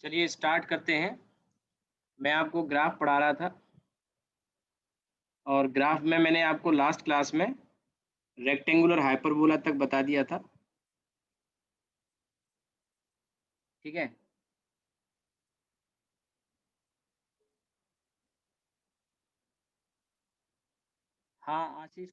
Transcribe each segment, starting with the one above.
चलिए स्टार्ट करते हैं। मैं आपको ग्राफ पढ़ा रहा था और ग्राफ में मैंने आपको लास्ट क्लास में रेक्टेंगुलर हाइपरबोला तक बता दिया था। ठीक है? हाँ, आशीष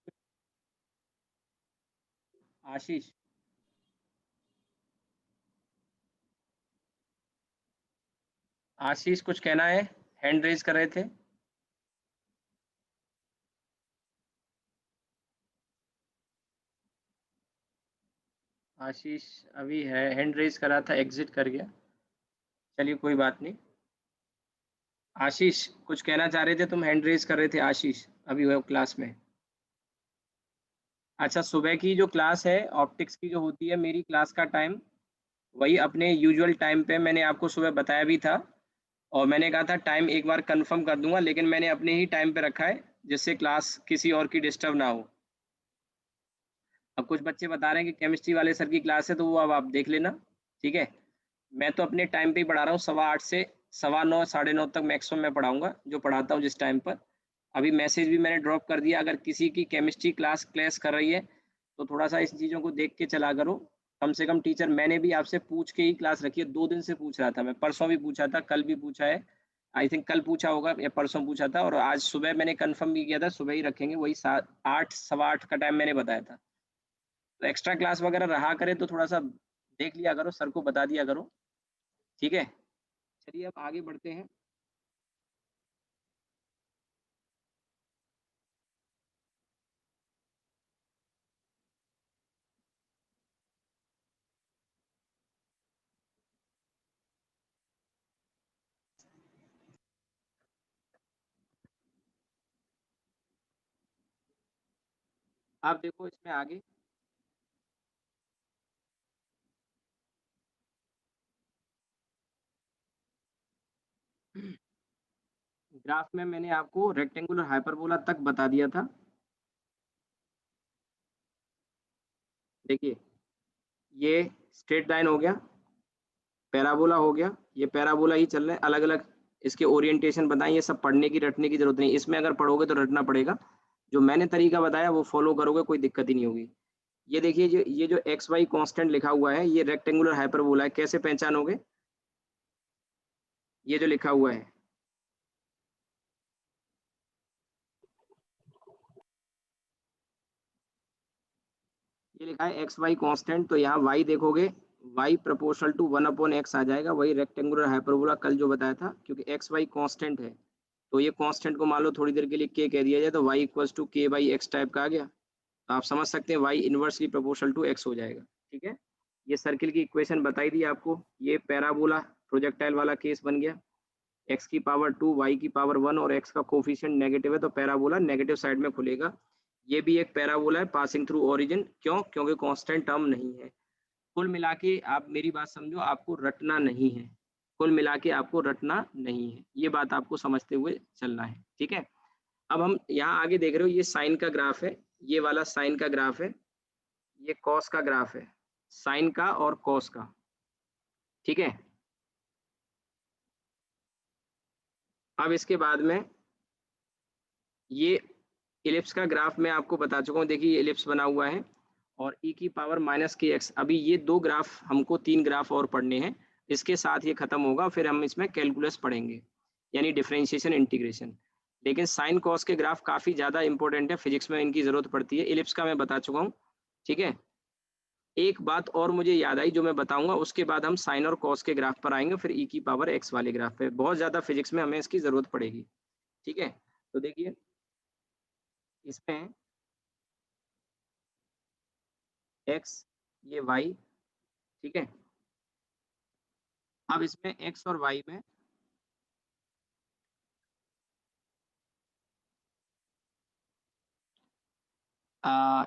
आशीष कुछ कहना है? हैंड रेज़ कर रहे थे। आशीष अभी है हैंड रेज़ कर रहा था, एग्ज़िट कर गया। चलिए कोई बात नहीं। आशीष कुछ कहना चाह रहे थे, तुम हैंड रेज़ कर रहे थे आशीष, अभी वो क्लास में। अच्छा, सुबह की जो क्लास है ऑप्टिक्स की जो होती है, मेरी क्लास का टाइम वही अपने यूजुअल टाइम पे मैंने आपको सुबह बताया भी था। और मैंने कहा था टाइम एक बार कंफर्म कर दूंगा, लेकिन मैंने अपने ही टाइम पे रखा है जिससे क्लास किसी और की डिस्टर्ब ना हो। अब कुछ बच्चे बता रहे हैं कि केमिस्ट्री वाले सर की क्लास है, तो वो अब आप देख लेना। ठीक है? मैं तो अपने टाइम पे ही पढ़ा रहा हूँ, 8:15 से 9:15 9:30 तक मैक्सिमम मैं पढ़ाऊंगा, जो पढ़ाता हूँ जिस टाइम पर। अभी मैसेज भी मैंने ड्रॉप कर दिया, अगर किसी की केमिस्ट्री क्लास क्लैश कर रही है तो थोड़ा सा इस चीज़ों को देख के चला करो। कम से कम टीचर, मैंने भी आपसे पूछ के ही क्लास रखी है, 2 दिन से पूछ रहा था मैं, परसों भी पूछा था, कल भी पूछा है। आई थिंक कल पूछा होगा या परसों पूछा था, और आज सुबह मैंने कंफर्म भी किया था, सुबह ही रखेंगे, वही 8 8:15 का टाइम मैंने बताया था। तो एक्स्ट्रा क्लास वगैरह रहा करे तो थोड़ा सा देख लिया करो, सर को बता दिया करो। ठीक है? चलिए अब आगे बढ़ते हैं। आप देखो इसमें आगे ग्राफ में मैंने आपको रेक्टेंगुलर हाइपरबोला तक बता दिया था। देखिए, ये स्ट्रेट लाइन हो गया, पैराबोला हो गया, ये पैराबोला ही चल रहे हैं, अलग अलग इसके ओरिएंटेशन बताएं, ये सब पढ़ने की रटने की जरूरत नहीं, इसमें अगर पढ़ोगे तो रटना पड़ेगा। जो मैंने तरीका बताया वो फॉलो करोगे, कोई दिक्कत ही नहीं होगी। ये देखिए, ये जो एक्स वाई कांस्टेंट लिखा हुआ है, ये रेक्टेंगुलर हाइपरबोला है, कैसे पहचानोगे? ये जो लिखा हुआ है, ये लिखा है एक्स वाई कांस्टेंट, तो यहाँ वाई देखोगे, वाई प्रोपोर्शनल टू 1/x आ जाएगा, वही रेक्टेंगुलर हाइपरबोला कल जो बताया था, क्योंकि एक्स वाई कांस्टेंट है। तो ये कांस्टेंट को मान लो थोड़ी देर के लिए के कह दिया जाए, तो y equals to k by x type का आ गया। तो आप समझ सकते हैं y inversely proportional to x हो जाएगा। ठीक है? ये सर्किल की इक्वेशन बताई दी आपको, ये पैराबोला प्रोजेक्टाइल वाला केस बन गया। एक्स की पावर 2, वाई की पावर 1 और एक्स का कोफिशिएंट नेगेटिव है, तो पैराबोला नेगेटिव साइड में खुलेगा। ये भी एक पैराबोला है पासिंग थ्रू ओरिजिन, क्यों? क्योंकि कांस्टेंट टर्म नहीं है। कुल मिला के आप मेरी बात समझो, आपको रटना नहीं है। कुल मिला के आपको रटना नहीं है, ये बात आपको समझते हुए चलना है। ठीक है? अब हम यहाँ आगे देख रहे हो, ये साइन का ग्राफ है, ये वाला साइन का ग्राफ है, ये कॉस का ग्राफ है, साइन का और कॉस का। ठीक है? अब इसके बाद में ये इलिप्स का ग्राफ मैं आपको बता चुका हूँ, देखिए ये इलिप्स बना हुआ है, और ई की पावर माइनस के एक्स। अभी ये दो ग्राफ, हमको 3 ग्राफ और पढ़ने हैं, इसके साथ ये खत्म होगा, फिर हम इसमें कैलकुलस पढ़ेंगे, यानी डिफरेंशिएशन इंटीग्रेशन। लेकिन साइन कॉस के ग्राफ काफी ज्यादा इंपॉर्टेंट है, फिजिक्स में इनकी जरूरत पड़ती है। इलिप्स का मैं बता चुका हूँ। ठीक है? एक बात और मुझे याद आई जो मैं बताऊंगा, उसके बाद हम साइन और कॉस के ग्राफ पर आएंगे, फिर ई की पावर एक्स वाले ग्राफ पे। बहुत ज्यादा फिजिक्स में हमें इसकी जरूरत पड़ेगी। ठीक है? तो देखिए, इसमें एक्स, ये वाई। ठीक है? अब इसमें एक्स और वाई में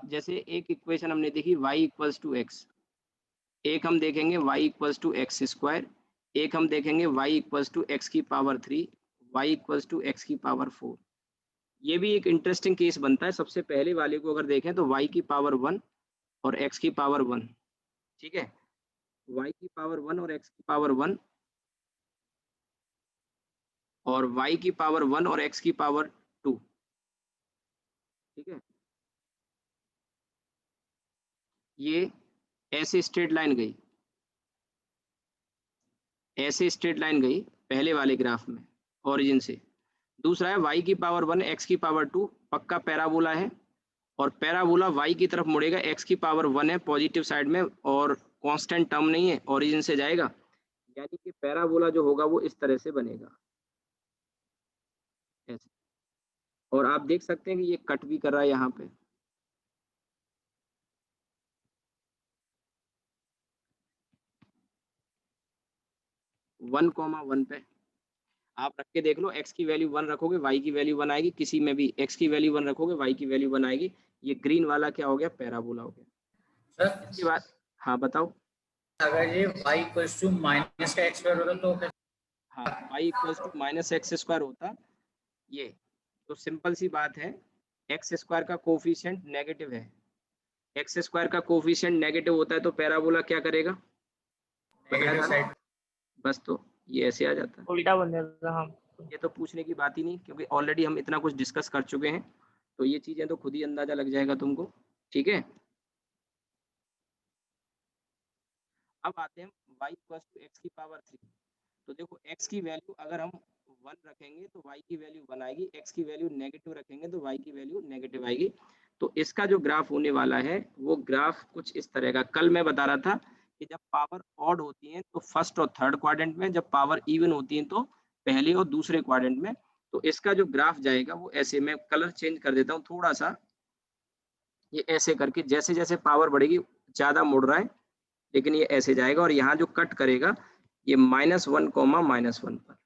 जैसे एक इक्वेशन हमने देखी वाई इक्वल्स टू एक्स, एक हम देखेंगे y equals to x square, एक हम देखेंगे वाई इक्वल्स टू एक्स की power 3, y equals to x की पावर 4। ये भी एक इंटरेस्टिंग केस बनता है। सबसे पहले वाले को अगर देखें तो वाई की पावर 1 और एक्स की पावर 1। ठीक है? वाई की पावर 1 और एक्स की पावर 1, और y की पावर 1 और x की पावर 2। ठीक है, ये ऐसे स्ट्रेट लाइन गई, ऐसे स्ट्रेट लाइन गई पहले वाले ग्राफ में ओरिजिन से। दूसरा है y की पावर 1 x की पावर 2, पक्का पैराबोला है, और पैराबोला y की तरफ मुड़ेगा, x की पावर 1 है पॉजिटिव साइड में और कांस्टेंट टर्म नहीं है, ओरिजिन से जाएगा, यानी कि पैराबोला जो होगा वो इस तरह से बनेगा ऐसे। और आप देख सकते हैं कि ये कट भी कर रहा है यहाँ पे। 1,1 पे आप रख के देख लो, x की वैल्यू 1 रखोगे y की वैल्यू 1 आएगी, किसी में भी x की वैल्यू 1 रखोगे y की वैल्यू 1 आएगी। ये ग्रीन वाला क्या हो गया, पैराबोला हो गया। सर इसके बाद हाँ बताओ। अगर ये y इक्वल्स टू माइनस का एक्स स्क्वायर होता तो फिर हाँ, y equals to minus x square होता ये, तो सिंपल सी बात है, एक्स स्क्वायर का कोफिशिएंट नेगेटिव है, एक्स स्क्वायर का कोफिशिएंट नेगेटिव होता है तो पैराबोला क्या करेगा, बताया नेगेटिव था ना? साइड बस तो ये ऐसे आ जाता है, उल्टा बन जाता। हाँ, ये तो पूछने की बात ही नहीं, क्योंकि ऑलरेडी हम इतना कुछ डिस्कस कर चुके हैं, तो ये चीजें तो खुद ही अंदाजा लग जाएगा तुमको। ठीक है, अब आते हैं y इक्वल्स टू एक्स की पावर 3। तो देखो x की वैल्यू अगर हम 1 रखेंगे तो y की वैल्यू 1 आएगी, x की वैल्यू नेगेटिव रखेंगे तो y की वैल्यू नेगेटिव आएगी। तो इसका जो ग्राफ होने वाला है वो ग्राफ कुछ इस तरह का, कल मैं बता रहा था कि जब पावर ऑड होती है तो फर्स्ट और थर्ड क्वाड्रेंट में, जब पावर इवन होती है तो पहले और दूसरे क्वाड्रेंट में। तो इसका जो ग्राफ जाएगा वो ऐसे, मैं कलर चेंज कर देता हूँ थोड़ा सा, ये ऐसे करके जैसे जैसे पावर बढ़ेगी ज्यादा मुड़ रहा है, लेकिन ये ऐसे जाएगा, और यहाँ जो कट करेगा ये -1,-1 पर।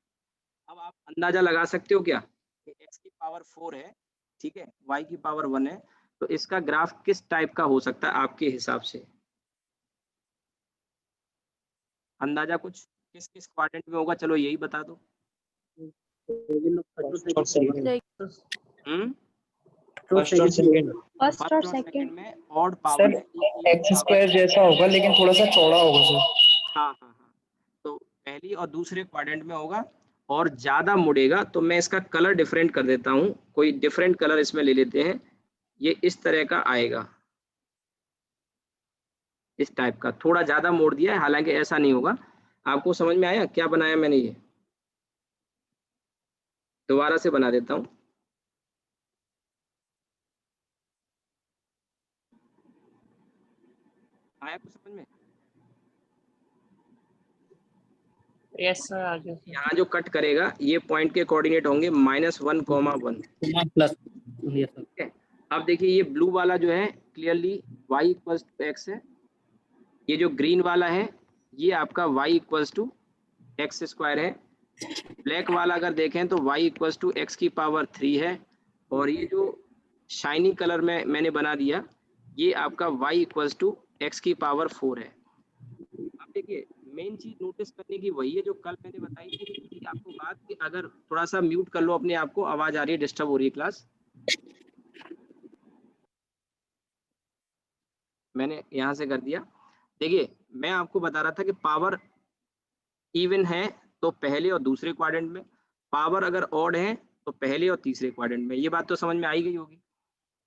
अब आप अंदाजा लगा सकते हो क्या कि x की पावर 4 है, ठीक है, y की पावर 1 है, तो इसका ग्राफ किस टाइप का हो सकता है आपके हिसाब से, अंदाजा कुछ किस किस क्वाड्रेंट में होगा, चलो यही बता दो। फर्स्ट और सेकंड फर्स्ट और सेकंड में ऑड सर पावर है, एक्स स्क्वायर जैसा होगा लेकिन थोड़ा सा चौड़ा होगा सर। हाँ हाँ हाँ, तो पहली और दूसरे क्वाड्रेंट में होगा और ज्यादा मुड़ेगा, तो मैं इसका कलर डिफरेंट कर देता हूँ, कोई डिफरेंट कलर इसमें ले लेते हैं, ये इस तरह का आएगा, इस टाइप का, थोड़ा ज्यादा मोड़ दिया है, हालांकि ऐसा नहीं होगा। आपको समझ में आया क्या बनाया मैंने, ये दोबारा से बना देता हूँ। आया कुछ समझ में? यस सर, आगे यहाँ जो कट करेगा ये पॉइंट के कोऑर्डिनेट होंगे -1,1। प्लस। ठीक है, अब देखिए ये ब्लू वाला जो है clearly y equals to x है, ये जो ग्रीन वाला है ये आपका y equals to x square है, ब्लैक वाला अगर देखें तो y इक्वल्स टू एक्स की पावर 3 है, और ये जो शाइनी कलर में मैंने बना दिया ये आपका y इक्वल्स टू एक्स की पावर 4 है। अब देखिए मेन चीज नोटिस करने की वही है जो कल मैंने बताई थी आपको बात, कि अगर थोड़ा सा म्यूट कर लो अपने आप को, आवाज आ रही है, डिस्टर्ब हो रही है क्लास। मैंने यहाँ से कर दिया। देखिए मैं आपको बता रहा था कि पावर इवन है तो पहले और दूसरे क्वाड्रेंट में, पावर अगर ऑड है तो पहले और तीसरे क्वाड्रेंट में। ये बात तो समझ में आई गई होगी।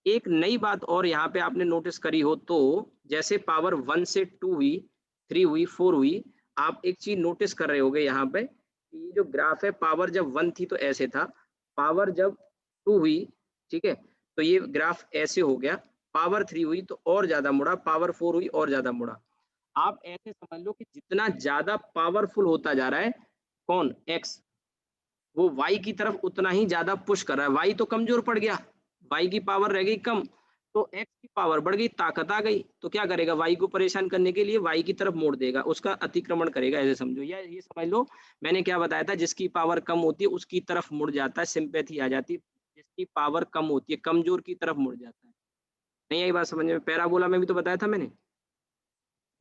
एक नई बात और यहाँ पे आपने नोटिस करी हो तो, जैसे पावर 1 से 2 हुई, 3 हुई, 4 हुई, आप एक चीज नोटिस कर रहे होगे यहाँ पे कि ये जो ग्राफ है, पावर जब 1 थी तो ऐसे था, पावर जब 2 हुई, ठीक है, तो ये ग्राफ ऐसे हो गया, पावर 3 हुई तो और ज्यादा मुड़ा, पावर 4 हुई और ज्यादा मुड़ा। आप ऐसे समझ लो कि जितना ज्यादा पावरफुल होता जा रहा है कौन, एक्स, वो वाई की तरफ उतना ही ज्यादा पुश कर रहा है। वाई तो कमजोर पड़ गया, वाई की पावर रह गई कम, तो एक्स की पावर बढ़ गई, ताकत आ गई, तो क्या करेगा, वाई को परेशान करने के लिए वाई की तरफ मोड़ देगा, उसका अतिक्रमण करेगा, ऐसे समझो। या ये समझ लो मैंने क्या बताया था, जिसकी पावर कम होती है उसकी तरफ मुड़ जाता है, सिंपैथी आ जाती है, जिसकी पावर कम होती है कमजोर की तरफ मुड़ जाता है। नहीं आई बात समझ में? पैराबोला में भी तो बताया था मैंने,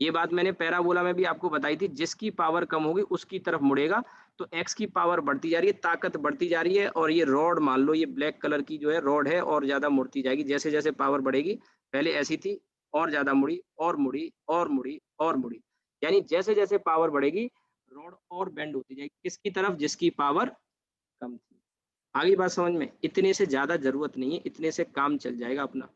ये बात मैंने पैराबोला में भी आपको बताई थी, जिसकी पावर कम होगी उसकी तरफ मुड़ेगा, तो एक्स की पावर बढ़ती जा रही है, ताकत बढ़ती जा रही है, और ये रॉड मान लो, ये ब्लैक कलर की जो है रॉड है, और ज्यादा मुड़ती जाएगी जैसे जैसे पावर बढ़ेगी। पहले ऐसी थी और ज्यादा मुड़ी और मुड़ी और मुड़ी और मुड़ी, यानी जैसे जैसे पावर बढ़ेगी रॉड और बेंड होती जाएगी, किसकी तरफ, जिसकी पावर कम थी। आगे बात समझ में? इतने से ज़्यादा ज़रूरत नहीं है, इतने से काम चल जाएगा अपना।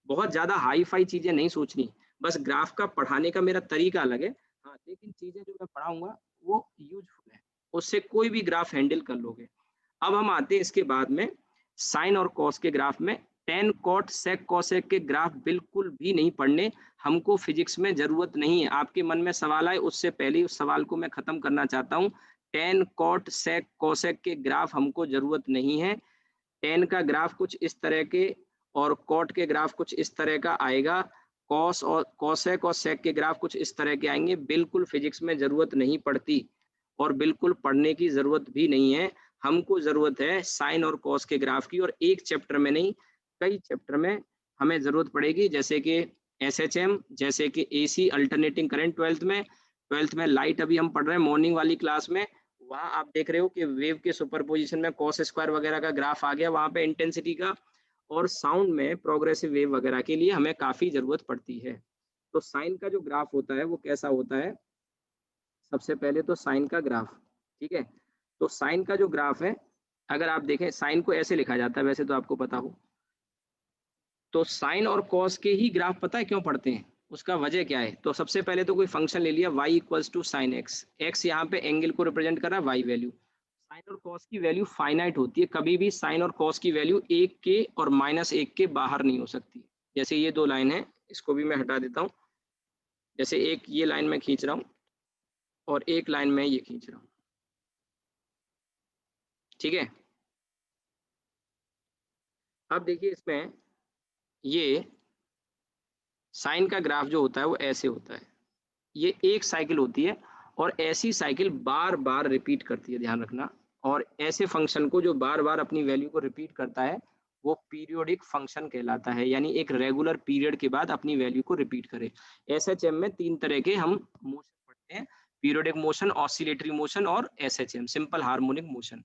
बहुत ज़्यादा हाई-फाई चीज़ें नहीं सोचनी, बस ग्राफ का पढ़ाने का मेरा तरीका अलग है। हाँ, लेकिन चीज़ें जो मैं पढ़ाऊँगा वो यूज़फुल है, उससे कोई भी ग्राफ हैंडल कर लोगे। अब हम आते हैं इसके बाद में साइन और कॉस के ग्राफ में। टैन, कॉट, सेक, कॉसेक के ग्राफ बिल्कुल भी नहीं पढ़ने, हमको फिजिक्स में ज़रूरत नहीं है। आपके मन में सवाल आए उससे पहले ही उस सवाल को मैं खत्म करना चाहता हूँ। टैन, कॉट, सेक, कॉसेक के ग्राफ हमको ज़रूरत नहीं है। टैन का ग्राफ कुछ इस तरह के और कॉट के ग्राफ कुछ इस तरह का आएगा। कॉस और कॉसेक और सेक के ग्राफ कुछ इस तरह के आएँगे। बिल्कुल फिजिक्स में ज़रूरत नहीं पड़ती और बिल्कुल पढ़ने की ज़रूरत भी नहीं है। हमको ज़रूरत है साइन और कॉस के ग्राफ की, और एक चैप्टर में नहीं, कई चैप्टर में हमें ज़रूरत पड़ेगी, जैसे कि एसएचएम, जैसे कि एसी अल्टरनेटिंग करंट 12th में लाइट अभी हम पढ़ रहे हैं मॉर्निंग वाली क्लास में। वहाँ आप देख रहे हो कि वेव के सुपरपोजिशन में कॉस स्क्वायर वगैरह का ग्राफ आ गया वहाँ पे इंटेंसिटी का, और साउंड में प्रोग्रेसिव वेव वगैरह के लिए हमें काफ़ी ज़रूरत पड़ती है। तो साइन का जो ग्राफ होता है वो कैसा होता है? सबसे पहले तो साइन का ग्राफ, ठीक है? तो साइन का जो ग्राफ है, अगर आप देखें साइन को ऐसे लिखा जाता है, वैसे तो आपको पता हो। तो साइन और कॉस के ही ग्राफ पता है क्यों पढ़ते हैं? उसका वजह क्या है? तो सबसे पहले तो कोई फंक्शन ले लिया y equals to sine x. X यहाँ पे एंगल को रिप्रेजेंट कर रहा है, y वैल्यू। साइन और कॉस की वैल्यू फाइनाइट होती है, कभी भी साइन और कॉस की वैल्यू 1 के और -1 के बाहर नहीं हो सकती। जैसे ये 2 लाइन है, इसको भी मैं हटा देता हूँ। जैसे एक ये लाइन मैं खींच रहा हूँ और एक लाइन मैं ये खींच रहा हूँ, ठीक है? अब देखिए इसमें ये साइन का ग्राफ जो होता है वो ऐसे होता है। ये एक साइकिल होती है और ऐसी साइकिल बार-बार रिपीट करती है, ध्यान रखना। और ऐसे फंक्शन को जो बार-बार अपनी वैल्यू को रिपीट करता है, वो पीरियोडिक फंक्शन कहलाता है, यानी एक रेगुलर पीरियड के बाद अपनी वैल्यू को रिपीट करे। एसएचएम में 3 तरह के हम मोशन पढ़ते हैं, पीरियोडिक मोशन, ऑसिलेटरी मोशन और एसएचएम, सिंपल हार्मोनिक मोशन।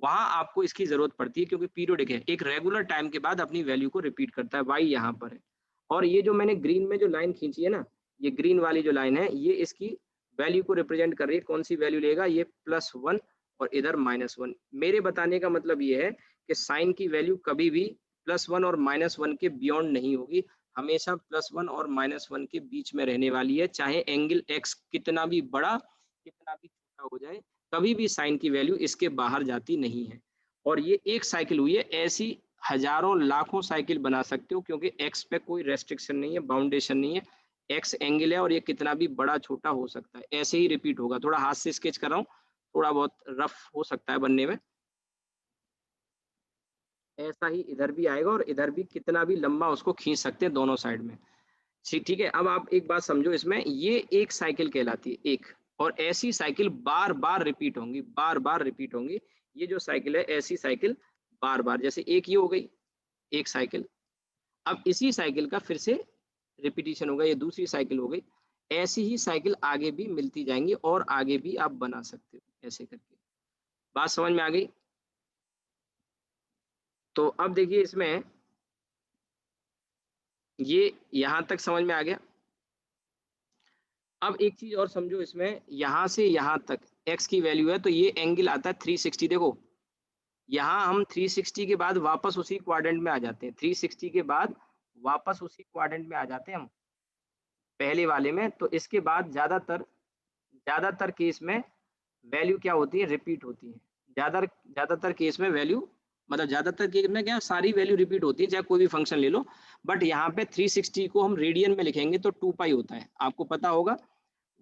वहाँ आपको इसकी ज़रूरत पड़ती है क्योंकि पीरियोडिक है, एक रेगुलर टाइम के बाद अपनी वैल्यू को रिपीट करता है, वाई यहाँ पर है। और ये जो मैंने ग्रीन में जो लाइन खींची है ना, ये ग्रीन वाली जो लाइन है, ये इसकी वैल्यू को रिप्रेजेंट कर रही है। कौन सी वैल्यू लेगा? ये +1 और इधर -1। मेरे बताने का मतलब ये है कि साइन की वैल्यू कभी भी +1 और -1 के बियॉन्ड नहीं होगी, हमेशा +1 और -1 के बीच में रहने वाली है, चाहे एंगल एक्स कितना भी बड़ा, कितना भी छोटा हो जाए, कभी भी साइन की वैल्यू इसके बाहर जाती नहीं है। और ये एक साइकिल हुई है, ऐसी हजारों लाखों साइकिल बना सकते हो क्योंकि एक्स पे कोई रेस्ट्रिक्शन नहीं है, बाउंडेशन नहीं है। एक्स एंगल है और ये कितना भी बड़ा छोटा हो सकता है, ऐसे ही रिपीट होगा। थोड़ा हाथ से स्केच कर रहा हूँ, थोड़ा बहुत रफ हो सकता है बनने में। ऐसा ही इधर भी आएगा और इधर भी कितना भी लंबा उसको खींच सकते हैं दोनों साइड में। ठीक है, अब आप एक बात समझो, इसमें ये एक साइकिल कहलाती है, एक। और ऐसी साइकिल बार बार रिपीट होंगी, बार बार रिपीट होंगी। ये जो साइकिल है, ऐसी साइकिल बार बार, जैसे एक ये हो गई एक साइकिल। अब इसी साइकिल का फिर से रिपीटिशन होगा, ये दूसरी साइकिल हो गई। ऐसी ही साइकिल आगे भी मिलती जाएंगी और आगे भी आप बना सकते हो ऐसे करके। बात समझ में आ गई? तो अब देखिए इसमें ये यहां तक समझ में आ गया। अब एक चीज और समझो, इसमें यहां से यहां तक x की वैल्यू है तो ये एंगल आता है 360। देखो यहाँ हम 360 के बाद वापस उसी क्वाड्रेंट में आ जाते हैं, 360 के बाद वापस उसी क्वाड्रेंट में आ जाते हैं हम पहले वाले में। तो इसके बाद ज्यादातर ज्यादातर केस में वैल्यू क्या होती है? रिपीट होती है। ज्यादातर केस में वैल्यू, मतलब ज्यादातर केस में क्या, सारी वैल्यू रिपीट होती है, चाहे कोई भी फंक्शन ले लो। बट यहाँ पे 360 को हम रेडियन में लिखेंगे तो 2 पाई होता है, आपको पता होगा।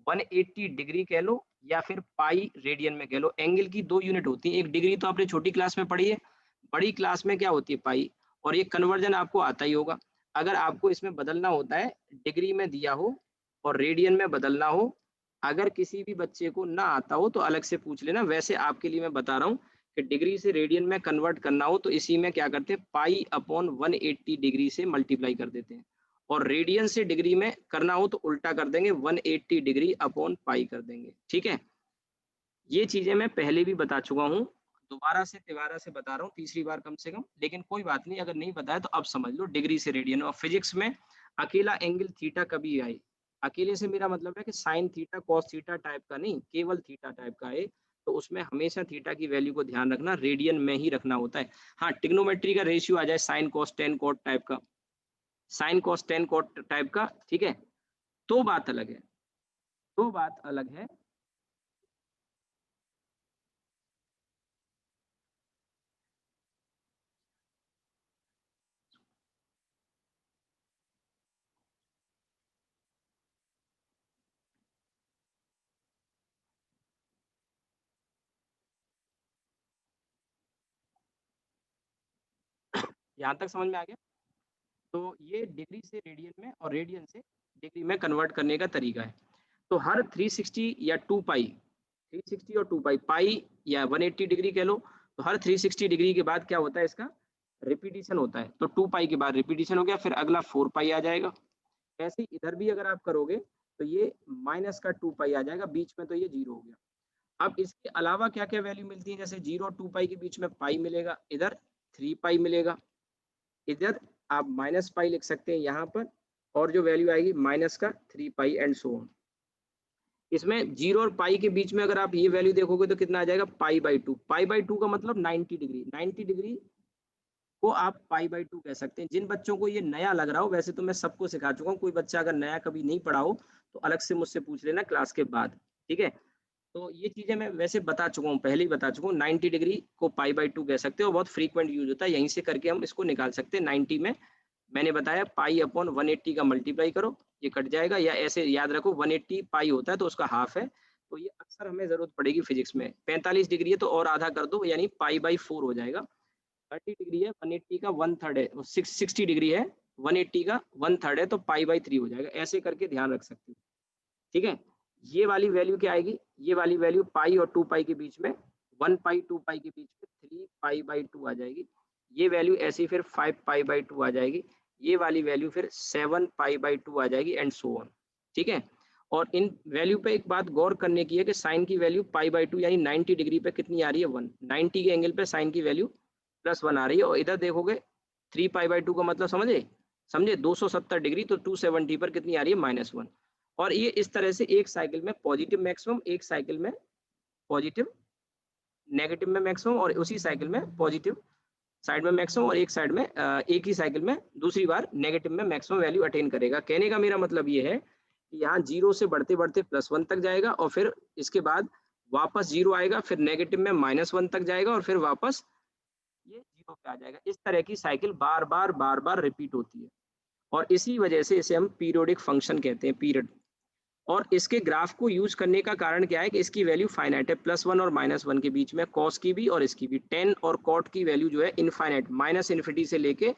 180 डिग्री कह लो या फिर पाई रेडियन में कह लो, एंगल की 2 यूनिट होती है। एक डिग्री तो आपने छोटी क्लास में पढ़ी है, बड़ी क्लास में क्या होती है? पाई। और ये कन्वर्जन आपको आता ही होगा। अगर आपको इसमें बदलना होता है, डिग्री में दिया हो और रेडियन में बदलना हो, अगर किसी भी बच्चे को ना आता हो तो अलग से पूछ लेना। वैसे आपके लिए मैं बता रहा हूँ कि डिग्री से रेडियन में कन्वर्ट करना हो तो इसी में क्या करते हैं, पाई अपॉन 180 डिग्री से मल्टीप्लाई कर देते हैं। और रेडियन से डिग्री में करना हो तो उल्टा कर देंगे, 180 डिग्री अपॉन पाई कर देंगे, ठीक है? ये चीजें मैं पहले भी बता चुका हूँ, दोबारा से तिबारा से बता रहा हूँ, तीसरी बार कम से कम। लेकिन कोई बात नहीं, अगर नहीं बताया तो अब समझ लो, डिग्री से रेडियन। और फिजिक्स में अकेला एंगल थीटा कभी आए, अकेले से मेरा मतलब है कि sine theta cos theta type का नहीं, केवल थीटा टाइप का है, तो उसमें हमेशा थीटा की वैल्यू को ध्यान रखना, रेडियन में ही रखना होता है। हाँ, ट्रिग्नोमेट्री का रेशियो आ जाए sine cos tan cot type का, sine cos tan cot type का, ठीक है, तो बात अलग है, तो बात अलग है। यहाँ तक समझ में आ गया? तो ये डिग्री से रेडियन में और रेडियन से डिग्री में कन्वर्ट करने का तरीका है। तो हर 360 या 2 पाई, 360 और 2 पाई, पाई या 180 डिग्री कह लो, तो हर 360 डिग्री के बाद क्या होता है, इसका रिपीटिशन होता है। तो 2 पाई के बाद रिपीटिशन हो गया, फिर अगला 4 पाई आ जाएगा। ऐसे ही इधर भी अगर आप करोगे तो ये माइनस का 2 पाई आ जाएगा, बीच में तो ये 0 हो गया। अब इसके अलावा क्या क्या वैल्यू मिलती है, जैसे 0 और 2 पाई के बीच में पाई मिलेगा, इधर 3 पाई मिलेगा, इधर आप माइनस पाई लिख सकते हैं यहाँ पर, और जो वैल्यू आएगी माइनस का 3 पाई एंड सो ऑन। इसमें 0 और पाई के बीच में अगर आप ये वैल्यू देखोगे तो कितना आ जाएगा, पाई बाई 2। पाई बाई 2 का मतलब 90 डिग्री, 90 डिग्री को आप पाई बाई 2 कह सकते हैं। जिन बच्चों को ये नया लग रहा हो, वैसे तो मैं सबको सिखा चुका हूँ, कोई बच्चा अगर नया कभी नहीं पढ़ा हो तो अलग से मुझसे पूछ लेना क्लास के बाद, ठीक है। तो ये चीजें मैं वैसे बता चुका हूँ, पहले ही बता चुका हूँ। 90 डिग्री को पाई बाई 2 कह सकते हो, बहुत फ्रीक्वेंट यूज होता है, यहीं से करके हम इसको निकाल सकते हैं। 90 में मैंने बताया पाई अपॉन 180 का मल्टीप्लाई करो, ये कट जाएगा, या ऐसे याद रखो 180 पाई होता है तो उसका हाफ है। तो ये अक्सर हमें जरूरत पड़ेगी फिजिक्स में। 45 डिग्री है तो और आधा कर दो, यानी पाई बाई 4 हो जाएगा। 30 डिग्री है, 180 का 1/3 है, 60 डिग्री है, 180 का 1/3 है, तो पाई बाई 3 हो जाएगा। ऐसे करके ध्यान रख सकते हो, ठीक है। ये वाली वैल्यू क्या आएगी, ये वाली वैल्यू पाई और 2 पाई के बीच में, 1 पाई 2 पाई के बीच में 3 पाई बाई 2 आ जाएगी। ये वैल्यू ऐसी फिर 5 पाई बाई 2 आ जाएगी। ये वाली वैल्यू फिर 7 पाई बाई 2 आ जाएगी एंड सो ऑन, ठीक है। और इन वैल्यू पे एक बात गौर करने की है कि साइन की वैल्यू पाई बाई 2 यानी 90 डिग्री पे कितनी आ रही है, 1। 90 के एंगल पे साइन की वैल्यू +1 आ रही है। और इधर देखोगे 3 पाई बाई 2 का मतलब समझे, समझे 270 डिग्री, तो 270 पर कितनी आ रही है, -1। और ये इस तरह से एक साइकिल में पॉजिटिव मैक्सिमम, एक साइकिल में पॉजिटिव नेगेटिव में मैक्सिमम, और उसी साइकिल में पॉजिटिव साइड में मैक्सिमम, और एक साइड में एक ही साइकिल में दूसरी बार नेगेटिव में मैक्सिमम वैल्यू अटेन करेगा। कहने का मेरा मतलब ये है कि यहाँ 0 से बढ़ते बढ़ते +1 तक जाएगा, और फिर इसके बाद वापस 0 आएगा, फिर नेगेटिव में -1 तक जाएगा, और फिर वापस ये 0 पे आ जाएगा। इस तरह की साइकिल बार बार रिपीट होती है, और इसी वजह से इसे हम पीरियोडिक फंक्शन कहते हैं, पीरियड। और इसके ग्राफ को यूज करने का कारण क्या है कि इसकी वैल्यू फाइनाइट है, +1 और -1 के बीच में, कॉस की भी और इसकी भी। टेन और कॉट की वैल्यू जो है इनफाइनाइट, माइनस इन्फिनिटी से लेके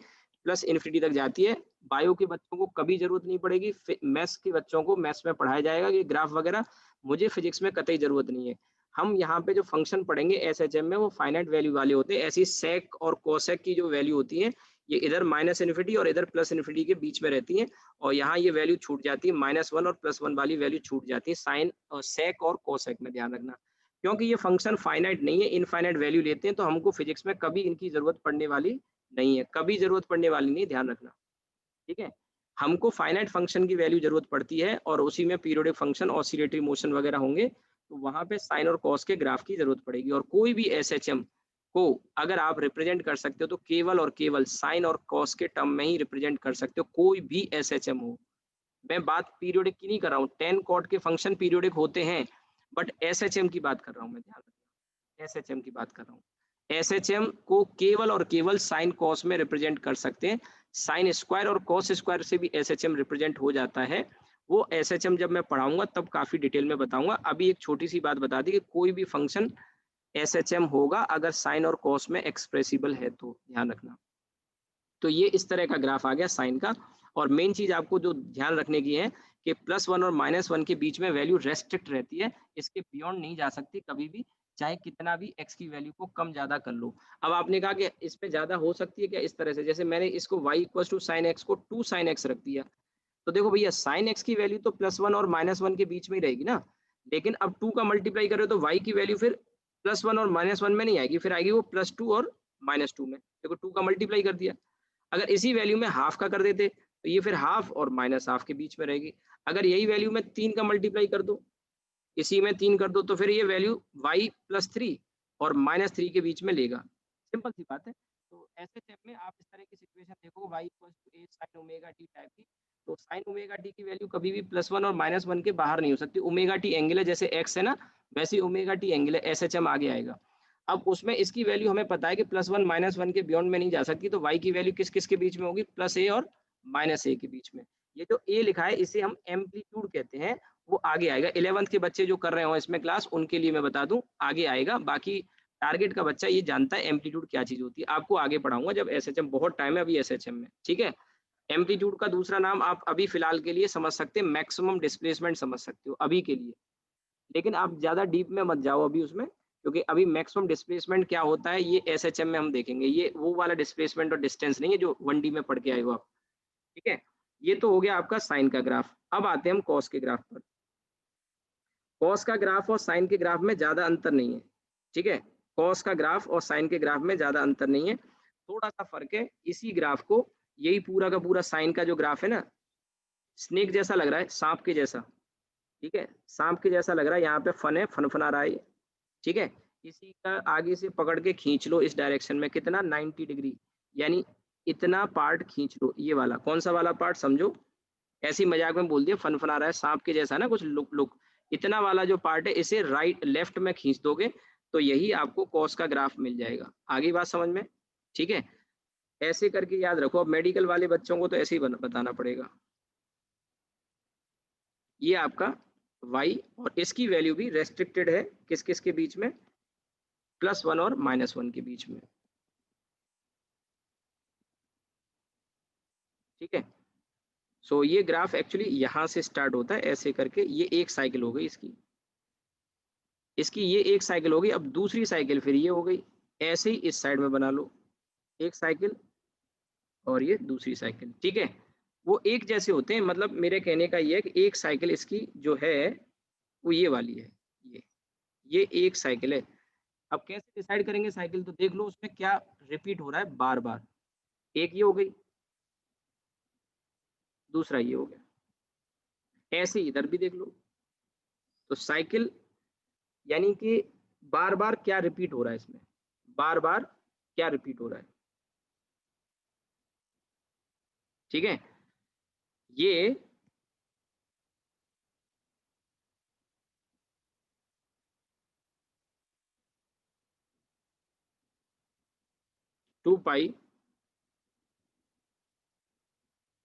प्लस इन्फिनिटी तक जाती है। बायो के बच्चों को कभी जरूरत नहीं पड़ेगी, मैथ्स के बच्चों को मैथ्स में पढ़ाया जाएगा कि ग्राफ वगैरह, मुझे फिजिक्स में कतई जरूरत नहीं है। हम यहाँ पे जो फंक्शन पढ़ेंगे एसएचएम में, वो फाइनाइट वैल्यू वाले होते हैं। ऐसी सेक और कोसेक की जो वैल्यू होती है, ये इधर माइनस इन्फिनिटी और इधर प्लस इन्फिनिटी के बीच में रहती है, और यहाँ ये वैल्यू छूट जाती है, -1 और +1 वाली वैल्यू छूट जाती है साइन और सेक और कोसेक में, ध्यान रखना। क्योंकि ये फंक्शन फाइनाइट नहीं है, इनफाइनाइट वैल्यू लेते हैं, तो हमको फिजिक्स में कभी इनकी जरूरत पड़ने वाली नहीं है, कभी जरूरत पड़ने वाली नहीं, ध्यान रखना, ठीक है। हमको फाइनाइट फंक्शन की वैल्यू जरूरत पड़ती है, और उसी में पीरियोडिक फंक्शन, ऑसिलेटरी मोशन वगैरह होंगे, तो वहां पे साइन और कॉस के ग्राफ की जरूरत पड़ेगी। और कोई भी एसएचएम को अगर आप रिप्रेजेंट कर सकते हो तो केवल और केवल साइन और कॉस के टर्म में ही रिप्रेजेंट कर सकते हो, कोई भी एसएचएम हो। मैं बात पीरियोडिक की नहीं कर रहा हूँ, टेन कॉट के फंक्शन पीरियोडिक होते हैं, बट एसएचएम की बात कर रहा हूँ मैं, ध्यान रखना, एसएचएम की बात कर रहा हूँ। एसएचएम को केवल और केवल साइन कॉस में रिप्रेजेंट कर सकते हैं। साइन स्क्वायर और कॉस स्क्वायर से भी एसएचएम रिप्रेजेंट हो जाता है। वो एसएचएम जब मैं पढ़ाऊंगा तब काफी डिटेल में बताऊंगा। अभी एक छोटी सी बात बता दी कि कोई भी फंक्शन एसएचएम होगा अगर साइन और कॉस में एक्सप्रेसिबल है, तो ध्यान रखना। तो ये इस तरह का ग्राफ आ गया साइन का। और मेन चीज आपको जो ध्यान रखने की है कि +1 और -1 के बीच में वैल्यू रेस्ट्रिक्ट रहती है, इसके बियॉन्ड नहीं जा सकती कभी भी, चाहे कितना भी x की वैल्यू को कम ज्यादा कर लो। अब आपने कहा कि इस पे ज्यादा हो सकती है क्या, इस तरह से, जैसे मैंने इसको y = sin x को 2 sin x रख दिया, तो देखो भैया sin x की वैल्यू तो +1 और -1 के बीच में ही रहेगी ना, लेकिन अब 2 का मल्टीप्लाई करो तो y की वैल्यू फिर +1 और -1 में नहीं आएगी, फिर आएगी वो +2 और -2 में। देखो 2 का मल्टीप्लाई कर दिया। अगर इसी वैल्यू में हाफ का कर देते तो ये फिर हाफ और -हाफ के बीच में रहेगी। अगर यही वैल्यू में 3 का मल्टीप्लाई कर दो इसी में 3 कर दो तो फिर ये वैल्यू y + 3 और -3 के बीच में लेगा। सिंपल सी बात है। तो ऐसे स्टेप में आप इस तरह की सिचुएशन देखो y = a sin omega t type की। तो sin ओमेगा t की वैल्यू कभी भी +1 और -1 के बाहर नहीं हो सकती। ओमेगा t एंगल है, जैसे x है ना, वैसे ही ओमेगा t एंगल है, SHM आगे आएगा। अब उसमें इसकी वैल्यू हमें पता है कि +1 -1 के बियॉन्ड में नहीं जा सकती, तो y की वैल्यू किस-किस के बीच में होगी? +a और -a के बीच में। ये जो a लिखा है इसे हम एम्पलीट्यूड कहते हैं, वो आगे आएगा। 11th के बच्चे जो कर रहे हो इसमें क्लास, उनके लिए मैं बता दूं, आगे आएगा। बाकी टारगेट का बच्चा ये जानता है एम्पलीट्यूड क्या चीज होती है। आपको आगे पढ़ाऊंगा जब एसएचएम, बहुत टाइम है अभी एसएचएम में, ठीक है। एम्पलीट्यूड का दूसरा नाम आप अभी फिलहाल के लिए समझ सकते हैं, मैक्सिमम डिस्प्लेसमेंट समझ सकते हो अभी के लिए, लेकिन आप ज्यादा डीप में मत जाओ अभी उसमें, क्योंकि अभी मैक्सिमम डिस्प्लेसमेंट क्या होता है ये एसएचएम में हम देखेंगे। ये वो वाला डिस्प्लेसमेंट और डिस्टेंस नहीं है जो 1D में पढ़ के आए हो आप, ठीक है। ये तो हो गया आपका साइन का ग्राफ। अब आते हैं हम कॉस के ग्राफ पर। कॉस का ग्राफ और साइन के ग्राफ में ज्यादा अंतर नहीं है, ठीक है। कॉस का ग्राफ और साइन के ग्राफ में ज्यादा अंतर नहीं है, थोड़ा सा फर्क है। इसी ग्राफ को, यही पूरा का पूरा साइन का जो ग्राफ है ना, स्नेक जैसा लग रहा है, सांप के जैसा, ठीक है। सांप के जैसा लग रहा है, यहाँ पे फन है, फन रहा है ये, ठीक है। इसी का आगे से पकड़ के खींच लो इस डायरेक्शन में, कितना 90 डिग्री, यानी इतना पार्ट खींच लो। ये वाला कौन सा वाला पार्ट समझो, ऐसी मजाक में बोल दिया, फन रहा है, सांप के जैसा ना कुछ लुक लुक, इतना वाला जो पार्ट है इसे राइट लेफ्ट में खींच दोगे तो यही आपको कॉस का ग्राफ मिल जाएगा। आगे बात समझ में, ठीक है। ऐसे करके याद रखो। अब मेडिकल वाले बच्चों को तो ऐसे ही बताना पड़ेगा। ये आपका y, और इसकी वैल्यू भी रेस्ट्रिक्टेड है किस किस के बीच में? +1 और -1 के बीच में, ठीक है। सो ये ग्राफ एक्चुअली यहाँ से स्टार्ट होता है ऐसे करके, ये एक साइकिल हो गई इसकी, इसकी ये एक साइकिल हो गई। अब दूसरी साइकिल फिर ये हो गई, ऐसे ही इस साइड में बना लो एक साइकिल, और ये दूसरी साइकिल, ठीक है। वो एक जैसे होते हैं, मतलब मेरे कहने का ये है कि एक साइकिल इसकी जो है वो ये वाली है, ये ये एक साइकिल है। अब कैसे डिसाइड करेंगे साइकिल? तो देख लो उसमें क्या रिपीट हो रहा है बार बार। एक ये हो गई, दूसरा ये हो गया, ऐसे ही इधर भी देख लो। तो साइकिल यानी कि बार बार क्या रिपीट हो रहा है इसमें, बार बार क्या रिपीट हो रहा है, ठीक है। ये टू पाई,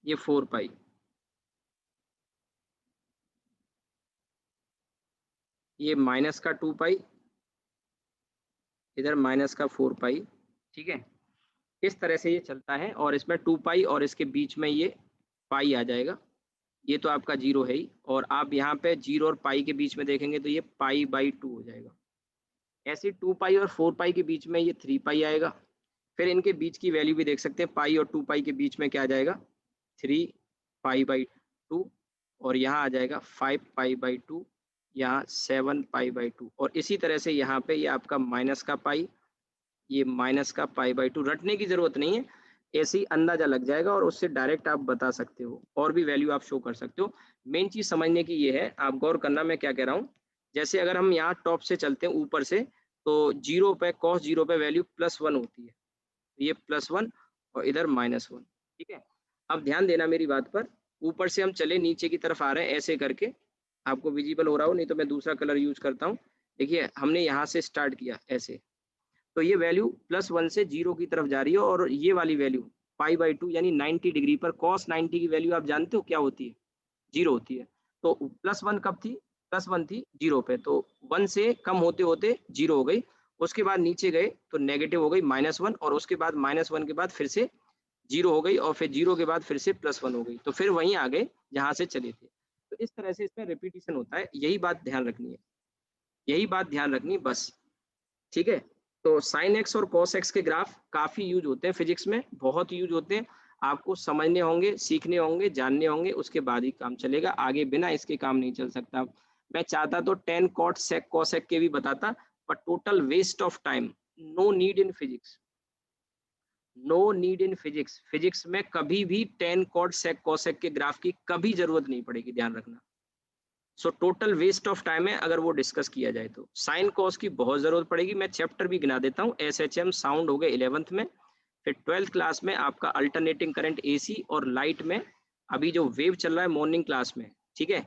ये 4 पाई, ये माइनस का 2 पाई, इधर माइनस का 4 पाई, ठीक है। इस तरह से ये चलता है, और इसमें 2 पाई और इसके बीच में ये पाई आ जाएगा। ये तो आपका जीरो है ही, और आप यहाँ पे जीरो और पाई के बीच में देखेंगे तो ये पाई/2 हो जाएगा। ऐसे 2 पाई और 4 पाई के बीच में ये 3 पाई आएगा। फिर इनके बीच की वैल्यू भी देख सकते हैं, पाई और 2 पाई के बीच में क्या आ जाएगा, 3 पाई/2, और यहाँ आ जाएगा 5 पाई/2, यहाँ 7 पाई/2, और इसी तरह से यहाँ पे ये आपका माइनस का पाई, ये माइनस का पाई/2। रटने की जरूरत नहीं है, ऐसे ही अंदाजा लग जाएगा और उससे डायरेक्ट आप बता सकते हो, और भी वैल्यू आप शो कर सकते हो। मेन चीज समझने की ये है, आप गौर करना मैं क्या कह रहा हूँ। जैसे अगर हम यहाँ टॉप से चलते हैं ऊपर से, तो जीरो पे, cos जीरो पे वैल्यू +1 होती है, ये +1 और इधर -1, ठीक है। अब ध्यान देना मेरी बात पर, ऊपर से हम चले नीचे की तरफ आ रहे हैं ऐसे करके, आपको विजिबल हो रहा हो, नहीं तो मैं दूसरा कलर यूज करता हूँ। देखिए हमने यहाँ से स्टार्ट किया ऐसे, तो ये वैल्यू +1 से जीरो की तरफ जा रही है, और ये वाली वैल्यू पाई/2 यानी 90 डिग्री पर cos 90 की वैल्यू आप जानते हो क्या होती है? जीरो होती है। तो +1 कब थी? +1 थी जीरो पे, तो 1 से कम होते होते जीरो हो गई। उसके बाद नीचे गए तो नेगेटिव हो गई -1, और उसके बाद -1 के बाद फिर से जीरो हो गई, और फिर जीरो के बाद फिर से +1 हो गई, तो फिर वहीं आ गए जहां से चले थे। तो इस तरह से इसमें रिपीटिशन होता है, यही बात ध्यान रखनी है, यही बात ध्यान रखनी है बस, ठीक है। तो साइन एक्स और कॉस एक्स के ग्राफ काफी यूज होते हैं फिजिक्स में, बहुत यूज होते हैं। आपको समझने होंगे, सीखने होंगे, जानने होंगे, उसके बाद ही काम चलेगा, आगे बिना इसके काम नहीं चल सकता। मैं चाहता तो 10 कॉट सेक कॉसेक के भी बताता, पर total waste of time, no need in physics, no need in physics. Physics में कभी भी 10 कॉट सेक कॉसेक के ग्राफ की कभी जरूरत नहीं पड़ेगी, ध्यान रखना। So total waste of time है अगर वो डिस्कस किया जाए तो। साइन कॉस की बहुत जरूरत पड़ेगी, मैं चैप्टर भी गिना देता हूँ। SHM साउंड हो गए 11th में, फिर 12th क्लास में आपका अल्टरनेटिंग करंट AC और लाइट में अभी जो वेव चल रहा है मॉर्निंग क्लास में, ठीक है,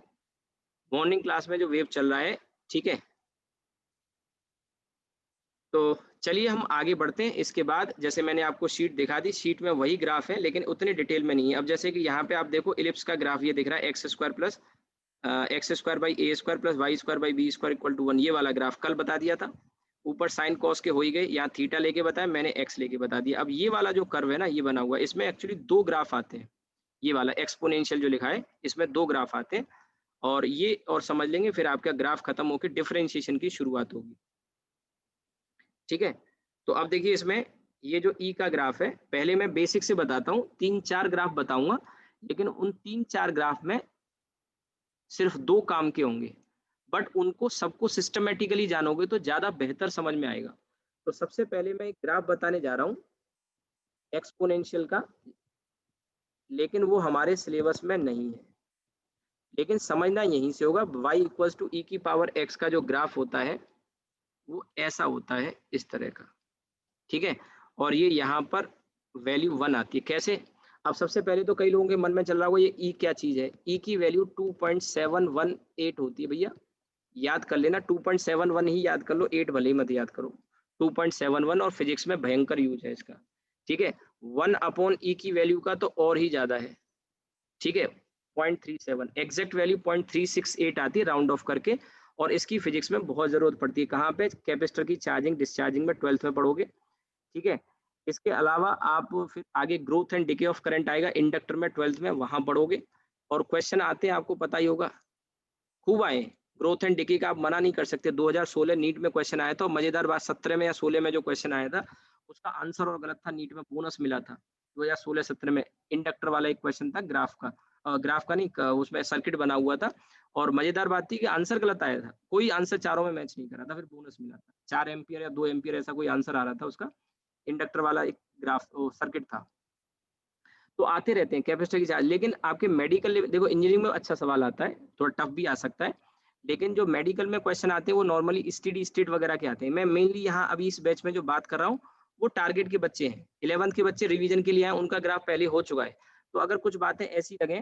मॉर्निंग क्लास में जो वेव चल रहा है, ठीक है। तो चलिए हम आगे बढ़ते हैं। इसके बाद जैसे मैंने आपको शीट दिखा दी, शीट में वही ग्राफ है लेकिन उतने डिटेल में नहीं है। अब जैसे कि यहाँ पे आप देखो इलिप्स का ग्राफ ये दिख रहा है, x square plus x square by a square plus y square by b square equal to 1, ये वाला ग्राफ कल बता दिया था। ऊपर साइन कॉस के हो ही गए, यहाँ थीटा लेके बताया मैंने, एक्स लेके बता दिया। अब ये वाला जो कर्व है ना, ये बना हुआ है, इसमें एक्चुअली दो ग्राफ आते हैं। ये वाला एक्सपोनेंशियल जो लिखा है इसमें दो ग्राफ आते हैं, और ये और समझ लेंगे फिर आपका ग्राफ खत्म होकर डिफरेंशिएशन की शुरुआत होगी, ठीक है। तो अब देखिए इसमें ये जो ई का ग्राफ है, पहले मैं बेसिक से बताता हूँ, 3-4 ग्राफ बताऊंगा, लेकिन उन 3-4 ग्राफ में सिर्फ 2 काम के होंगे, बट उनको सबको सिस्टमेटिकली जानोगे तो ज्यादा बेहतर समझ में आएगा। तो सबसे पहले मैं एक ग्राफ बताने जा रहा हूँ एक्सपोनेंशियल का, लेकिन वो हमारे सिलेबस में नहीं है, लेकिन समझना यहीं से होगा। y इक्वल्स टू ई की पावर x का जो ग्राफ होता है वो ऐसा होता है, इस तरह का, ठीक है। और ये यहाँ पर वैल्यू 1 आती है। कैसे? अब सबसे पहले तो कई लोगों के मन में चल रहा होगा ये ई क्या चीज है। ई की वैल्यू 2.718 होती है भैया, याद कर लेना, 2.71 ही याद कर लो, 8 भले ही मत याद करो, 2.71, और फिजिक्स में भयंकर यूज है इसका, ठीक है। 1 अपॉन ई की वैल्यू का तो और ही ज्यादा है, ठीक है, 0.37, एग्जैक्ट वैल्यू 0.368 आती है राउंड ऑफ करके। और इसकी फिजिक्स में बहुत जरूरत पड़ती है, कहाँ पे? कैपेसिटर की चार्जिंग डिस्चार्जिंग में 12th में पढ़ोगे, ठीक है। इसके अलावा आप फिर आगे growth and decay of current आएगा इंडक्टर में, 12th में, वहां पढ़ोगे। और क्वेश्चन आते हैं, आपको पता ही होगा, खूब आए। ग्रोथ एंड डिके का आप मना नहीं कर सकते, 2016 नीट में क्वेश्चन आया था, और मजेदार बात 17 में या 16 में जो क्वेश्चन आया था उसका आंसर और गलत था, नीट में बोनस मिला था 2016-17 में। इंडक्टर वाला एक क्वेश्चन था, ग्राफ का नहीं, उसमें सर्किट बना हुआ था, और मजेदार बात थी कि आंसर गलत आया था, कोई आंसर चारों में मैच नहीं करा था, फिर बोनस मिला था, 4 एम्पियर या 2 एम्पियर ऐसा कोई आंसर आ रहा था उसका। इंडक्टर वाला एक ग्राफ सर्किट था। तो आते रहते हैं कैपेसिटर की चार्ज। लेकिन आपके मेडिकल देखो, इंजीनियरिंग में अच्छा सवाल आता है, थोड़ा टफ भी आ सकता है, लेकिन जो मेडिकल में क्वेश्चन आते हैं वो नॉर्मली स्टडी स्टेट वगैरह के आते हैं। मैं मेनली यहाँ अभी इस बैच में जो बात कर रहा हूँ वो टारगेट के बच्चे हैं, 11th के बच्चे रिवीजन के लिए आए, उनका ग्राफ पहले हो चुका है। तो अगर कुछ बातें ऐसी लगे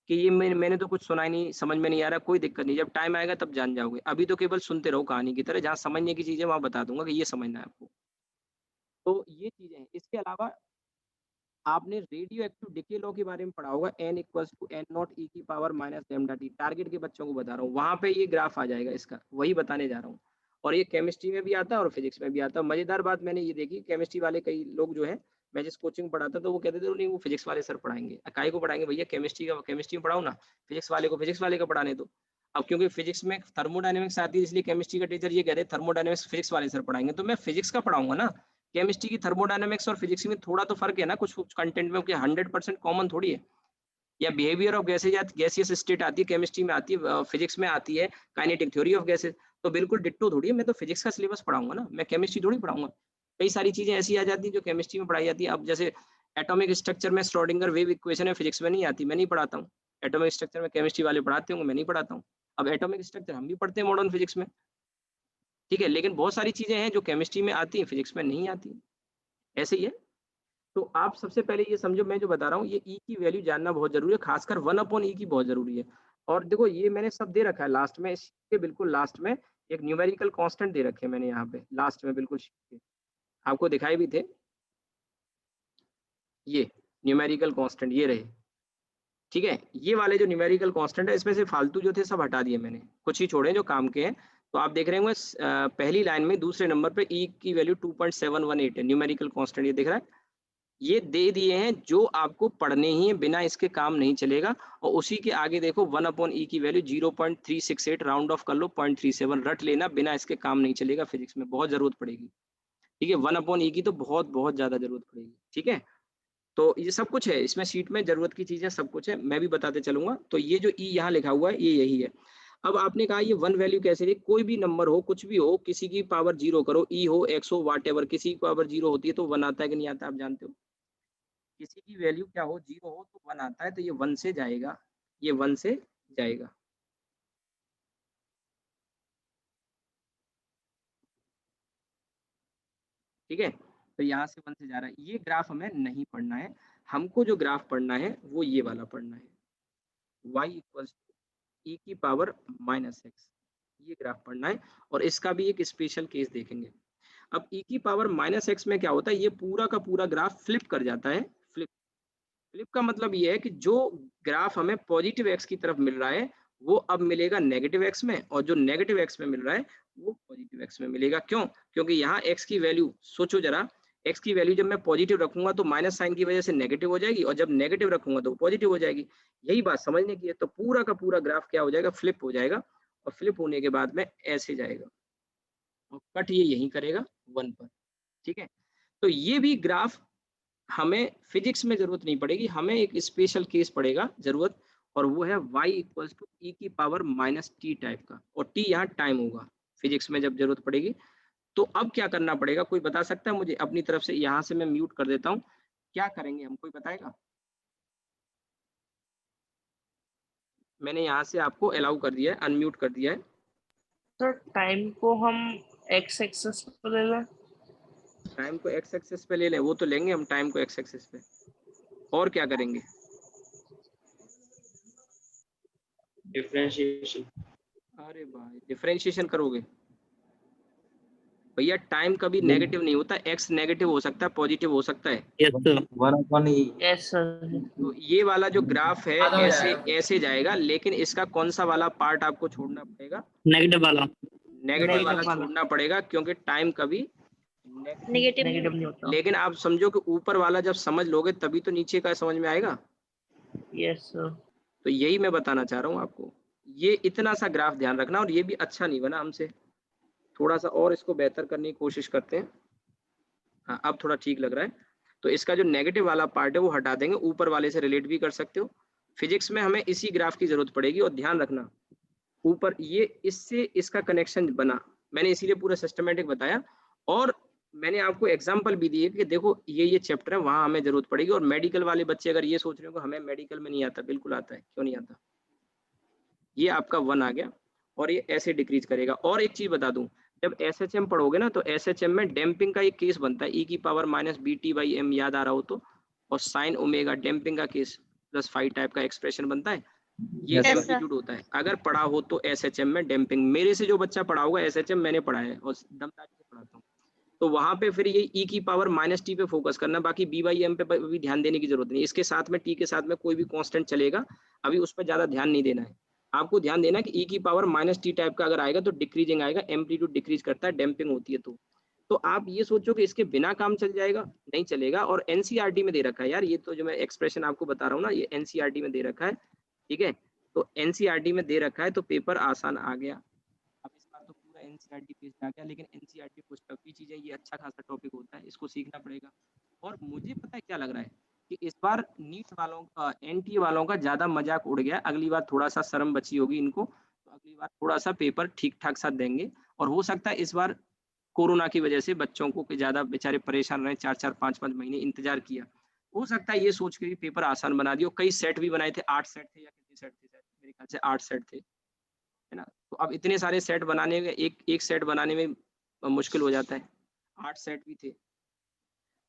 कि ये मैंने तो कुछ सुना ही नहीं, समझ में नहीं आ रहा, कोई दिक्कत नहीं, जब टाइम आएगा तब जान जाओगे। अभी तो केवल सुनते रहो कहानी की तरह, जहाँ समझने की चीजें वहां बता दूंगा कि ये समझना है आपको। तो ये चीजें हैं। इसके अलावा आपने रेडियो एक्टिव डिके लॉ के बारे में पढ़ा होगा, n equals to N naught e की power minus lambda t, target के बच्चों को बता रहा हूँ, वहां पे ये ग्राफ आ जाएगा इसका, वही बताने जा रहा हूँ। और ये केमिस्ट्री में भी आता है और फिजिक्स में भी आता है। मजेदार बात मैंने ये देखी, केमिस्ट्री वाले कई लोग जो है, मैं जिस कोचिंग पढ़ाता तो वो कहते थे नहीं वो फिजिक्स वाले सर पढ़ाएंगे, इकाई को पढ़ाएंगे भैया, केमिस्ट्री का केमिस्ट्री में पढ़ाओ ना, फिजिक्स वाले को फिजिक्स वाले का पढ़ाने दो। अब क्योंकि फिजिक्स में थर्मोडायनेमिक्स आती है, इसलिए केमिस्ट्री का टीचर ये कहते हैं थर्मोडायनेमिक्स फिजिक्स वाले सर पढ़ाएंगे, तो मैं फिजिक्स का पढ़ाऊंगा ना। केमिस्ट्री की थर्मोडायनामिक्स और फिजिक्स में थोड़ा तो फर्क है ना, कुछ कंटेंट में, 100% कॉमन थोड़ी है। या behaviour of gases, gaseous state आती है केमिस्ट्री में, आती है फिजिक्स में, आती है काइनेटिक थ्योरी ऑफ गैसेज, तो बिल्कुल डिट्टो थोड़ी है। मैं तो फिजिक्स का सिलेबस पढ़ाऊंगा ना, मैं केमिस्ट्री थोड़ी पढ़ाऊंगा। कई सारी चीजें ऐसी आ जाती हैं जो केमिस्ट्री में पढ़ाई जाती है। अब जैसे एटॉमिक स्ट्रक्चर में श्रोडिंगर वेव इक्वेशन है, फिजिक्स में नहीं आती, मैं नहीं पढ़ाता हूँ। एटॉमिक स्ट्रक्चर में केमिस्ट्री वाले पढ़ाते होंगे, मैं नहीं पढ़ाता हूँ। अब एटॉमिक स्ट्रक्चर हम भी पढ़ते हैं मॉडर्न फिजिक्स में, ठीक है, लेकिन बहुत सारी चीजें हैं जो केमिस्ट्री में आती हैं, फिजिक्स में नहीं आती, ऐसे ही है। तो आप सबसे पहले ये समझो, मैं जो बता रहा हूँ ये ई की वैल्यू जानना बहुत जरूरी है, खासकर 1 अपॉन ई की बहुत जरूरी है। और देखो ये मैंने सब दे रखा है लास्ट में, इसके बिल्कुल लास्ट में एक न्यूमेरिकल कांस्टेंट दे रखे हैं मैंने यहाँ पे लास्ट में, बिल्कुल आपको दिखाई भी थे ये न्यूमेरिकल कांस्टेंट, ये रहे, ठीक है। ये वाले जो न्यूमेरिकल कांस्टेंट है, इसमें से फालतू जो थे सब हटा दिए मैंने, कुछ ही छोड़े जो काम के हैं। तो आप देख रहे होंगे पहली लाइन में दूसरे नंबर पे ई की वैल्यू 2.718 है, न्यूमेरिकल कांस्टेंट ये दिख रहा है। ये दे दिए हैं जो आपको पढ़ने ही है, बिना इसके काम नहीं चलेगा। और उसी के आगे देखो 1 अपॉन ई की वैल्यू 0.368, राउंड ऑफ कर लो 0.37, रट लेना, बिना इसके काम नहीं चलेगा, फिजिक्स में बहुत जरूरत पड़ेगी, ठीक है। 1 अपॉन ई की तो बहुत बहुत ज्यादा जरूरत पड़ेगी, ठीक है। तो ये सब कुछ है इसमें, शीट में जरूरत की चीजें सब कुछ है, मैं भी बताते चलूंगा। तो ये जो ई यहाँ लिखा हुआ है ये यही है। अब आपने कहा ये 1 वैल्यू कैसे ली, कोई भी नंबर हो, कुछ भी हो, किसी की पावर 0 करो, ई हो, एक्स हो, वाट एवर, किसी की पावर 0 होती है तो 1 आता है कि नहीं आता, आप जानते हो। किसी की वैल्यू क्या हो, 0 हो तो 1 आता है, तो ये 1 से जाएगा, ये 1 से जाएगा, ठीक है, तो यहाँ से 1 से जा रहा है। ये ग्राफ हमें नहीं पढ़ना है, हमको जो ग्राफ पढ़ना है वो ये वाला पढ़ना है, y इक्वल्स टू e की पावर माइनस एक्स, ये ग्राफ पढ़ना है। और इसका भी एक स्पेशल केस देखेंगे। अब e की पावर माइनस एक्स में क्या होता है, ये पूरा का पूरा ग्राफ फ्लिप कर जाता है। फ्लिप फ्लिप का मतलब ये है कि जो ग्राफ हमें पॉजिटिव एक्स की तरफ मिल रहा है वो अब मिलेगा नेगेटिव एक्स में, और जो नेगेटिव एक्स में मिल रहा है वो पॉजिटिव एक्स में मिलेगा। क्यों? क्योंकि यहाँ एक्स की वैल्यू सोचो जरा, एक्स की वैल्यू जब मैं पॉजिटिव रखूंगा तो माइनस साइन की वजह से नेगेटिव हो जाएगी, और जब नेगेटिव रखूंगा तो पॉजिटिव हो जाएगी। यही बात समझने की है। तो पूरा का पूरा ग्राफ क्या हो जाएगा, फ्लिप हो जाएगा, और फ्लिप होने के बाद में ऐसे जाएगा और कट ये यहीं करेगा 1 पर। ठीक है, तो ये भी ग्राफ हमें फिजिक्स में जरूरत नहीं पड़ेगी, हमें एक स्पेशल केस पड़ेगा जरूरत, और वो है y इक्वल्स टू ई की पावर माइनस टी टाइप का, और t यहाँ टाइम होगा फिजिक्स में जब जरूरत पड़ेगी। तो अब क्या करना पड़ेगा, कोई बता सकता है मुझे अपनी तरफ से? यहाँ से मैं म्यूट कर देता हूँ, क्या करेंगे हम, कोई बताएगा? मैंने यहाँ से आपको अलाउ कर दिया है, अनम्यूट कर दिया है। सर टाइम को हम एक्स एक्सेस पे ले लें। टाइम को एक्स एक्सिस पे ले लें, वो तो लेंगे हम टाइम को एक्स एक्सिस पे, और क्या करेंगे? डिफरेंशिएशन। अरे भाई डिफरेंशिएशन करोगे? भैया टाइम कभी नेगेटिव नहीं होता, एक्स नेगेटिव हो सकता है, पॉजिटिव हो सकता है। Yes sir, 1/e। Yes sir. तो ये वाला जो ग्राफ है आधा हो ऐसे जाएगा। ऐसे जाएगा, लेकिन इसका कौन सा वाला पार्ट आपको छोड़ना पड़ेगा? नेगेटिव वाला। नेगेटिव वाला छोड़ना पड़ेगा, क्योंकि टाइम कभी नेगेटिव नहीं होता। लेकिन आप समझो कि ऊपर वाला जब समझ लोगे तभी तो नीचे का समझ में आएगा। Yes sir. तो यही मैं बताना चाह रहा हूँ आपको, ये इतना सा ग्राफ ध्यान रखना। और ये भी अच्छा नहीं बना हमसे, थोड़ा सा और इसको बेहतर करने की कोशिश करते हैं। हाँ अब थोड़ा ठीक लग रहा है। तो इसका जो नेगेटिव वाला पार्ट है वो हटा देंगे, ऊपर वाले से रिलेट भी कर सकते हो। फिजिक्स में हमें इसी ग्राफ की जरूरत पड़ेगी, और ध्यान रखना ऊपर ये इससे इसका कनेक्शन बना, मैंने इसीलिए पूरा सिस्टमेटिक बताया। और मैंने आपको एग्जांपल भी दिए कि देखो ये चैप्टर है, वहां हमें जरूरत पड़ेगी। और मेडिकल वाले बच्चे अगर ये सोच रहे हो कि हमें मेडिकल में नहीं आता, बिल्कुल आता है, क्यों नहीं आता? ये आपका 1 आ गया, और ये ऐसे डिक्रीज करेगा। और एक चीज बता दूं, जब एसएचएम पढ़ोगे ना तो एसएचएम में डैम्पिंग का एक केस बनता है, ई की power minus bt by m, याद आ रहा हो तो, और साइन ओमेगा डैम्पिंग का केस प्लस 5 टाइप का एक्सप्रेशन बनता है। ये Yes, sir. एम्पलीट्यूड होता है। अगर पढ़ा हो तो एसएचएम में डैम्पिंग, मेरे से जो बच्चा पढ़ा होगा एसएचएम मैंने पढ़ा है और दमदारी से पढ़ाता हूँ, तो वहां पे फिर ये ई की पावर माइनस टी पे फोकस करना, बाकी बी बाई एम पे भी ध्यान देने की जरूरत नहीं। इसके साथ में टी के साथ में कोई भी कांस्टेंट चलेगा, अभी उस पर ज्यादा ध्यान नहीं देना है। आपको ध्यान देना कि ई की पावर माइनस टी टाइप का अगर आएगा तो डिक्रीजिंग आएगा, एम्पलीट्यूड डिक्रीज करता है, डैम्पिंग होती है। तो आप ये सोचो कि इसके बिना काम चल जाएगा, नहीं चलेगा। और एनसीईआरटी में दे रखा है यार, ये तो जो मैं एक्सप्रेशन आपको बता रहा हूँ ना, ये एनसीईआरटी में दे रखा है, ठीक है। तो एनसीईआरटी में दे रखा है तो पेपर आसान आ गया। अब इस बार तो पूरा एनसीईआरटी पेज आ गया, लेकिन एनसीईआरटी कुछ टफी चीजें, ये अच्छा खासा टॉपिक होता है, इसको सीखना पड़ेगा। और मुझे पता है क्या लग रहा है कि इस बार नीट वालों का, एनटीए वालों का ज्यादा मजाक उड़ गया। अगली बार थोड़ा सा शर्म बची होगी इनको, तो अगली बार थोड़ा सा पेपर ठीक ठाक सा देंगे। और हो सकता है इस बार कोरोना की वजह से बच्चों को ज्यादा बेचारे परेशान रहे, 4-4 5-5 महीने इंतजार किया, हो सकता है ये सोच के भी पेपर आसान बना दियो। कई सेट भी बनाए थे, 8 सेट थे या कितने सेट थे, मेरे ख्याल से 8 सेट थे, है ना। तो अब इतने सारे सेट बनाने में, एक सेट बनाने में मुश्किल हो जाता है, 8 सेट भी थे।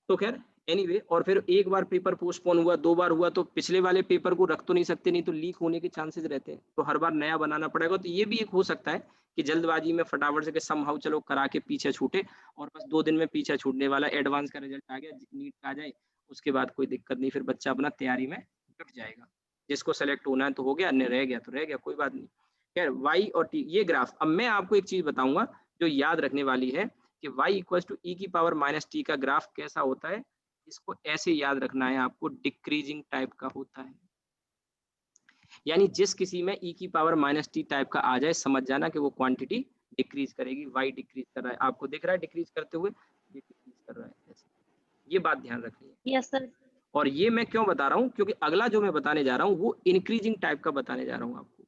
तो खैर एनीवे, और फिर एक बार पेपर पोस्टपोन हुआ, 2 बार हुआ, तो पिछले वाले पेपर को रख तो नहीं सकते, नहीं तो लीक होने के चांसेस रहते हैं, तो हर बार नया बनाना पड़ेगा। तो ये भी एक हो सकता है कि जल्दबाजी में फटाफट से समहाउ चलो करा के पीछे छूटे, और बस 2 दिन में पीछे छूटने वाला, एडवांस का रिजल्ट आ गया, नीट का आ जाए, उसके बाद कोई दिक्कत नहीं, फिर बच्चा अपना तैयारी में जुट जाएगा। जिसको सेलेक्ट होना है तो हो गया, अन्य रह गया तो रह गया, कोई बात नहीं। खैर वाई और टी ये ग्राफ, अब मैं आपको एक चीज बताऊंगा जो याद रखने वाली है कि y इक्वल टू ई की पावर माइनस टी का ग्राफ कैसा होता है। इसको ऐसे याद रखना है आपको, डिक्रीजिंग टाइप का होता है। यानी जिस किसी में e की पावर माइनस टी टाइप का आ जाए, समझ जाना कि वो क्वांटिटी डिक्रीज करेगी, y डिक्रीज कर रहा है, आपको दिख रहा है डिक्रीज करते हुए, ये डिक्रीज कर रहा है ऐसे। ये बात ध्यान रखनी है। Yes sir. और ये मैं क्यों बता रहा हूँ, क्योंकि अगला जो मैं बताने जा रहा हूँ वो इंक्रीजिंग टाइप का बताने जा रहा हूँ आपको।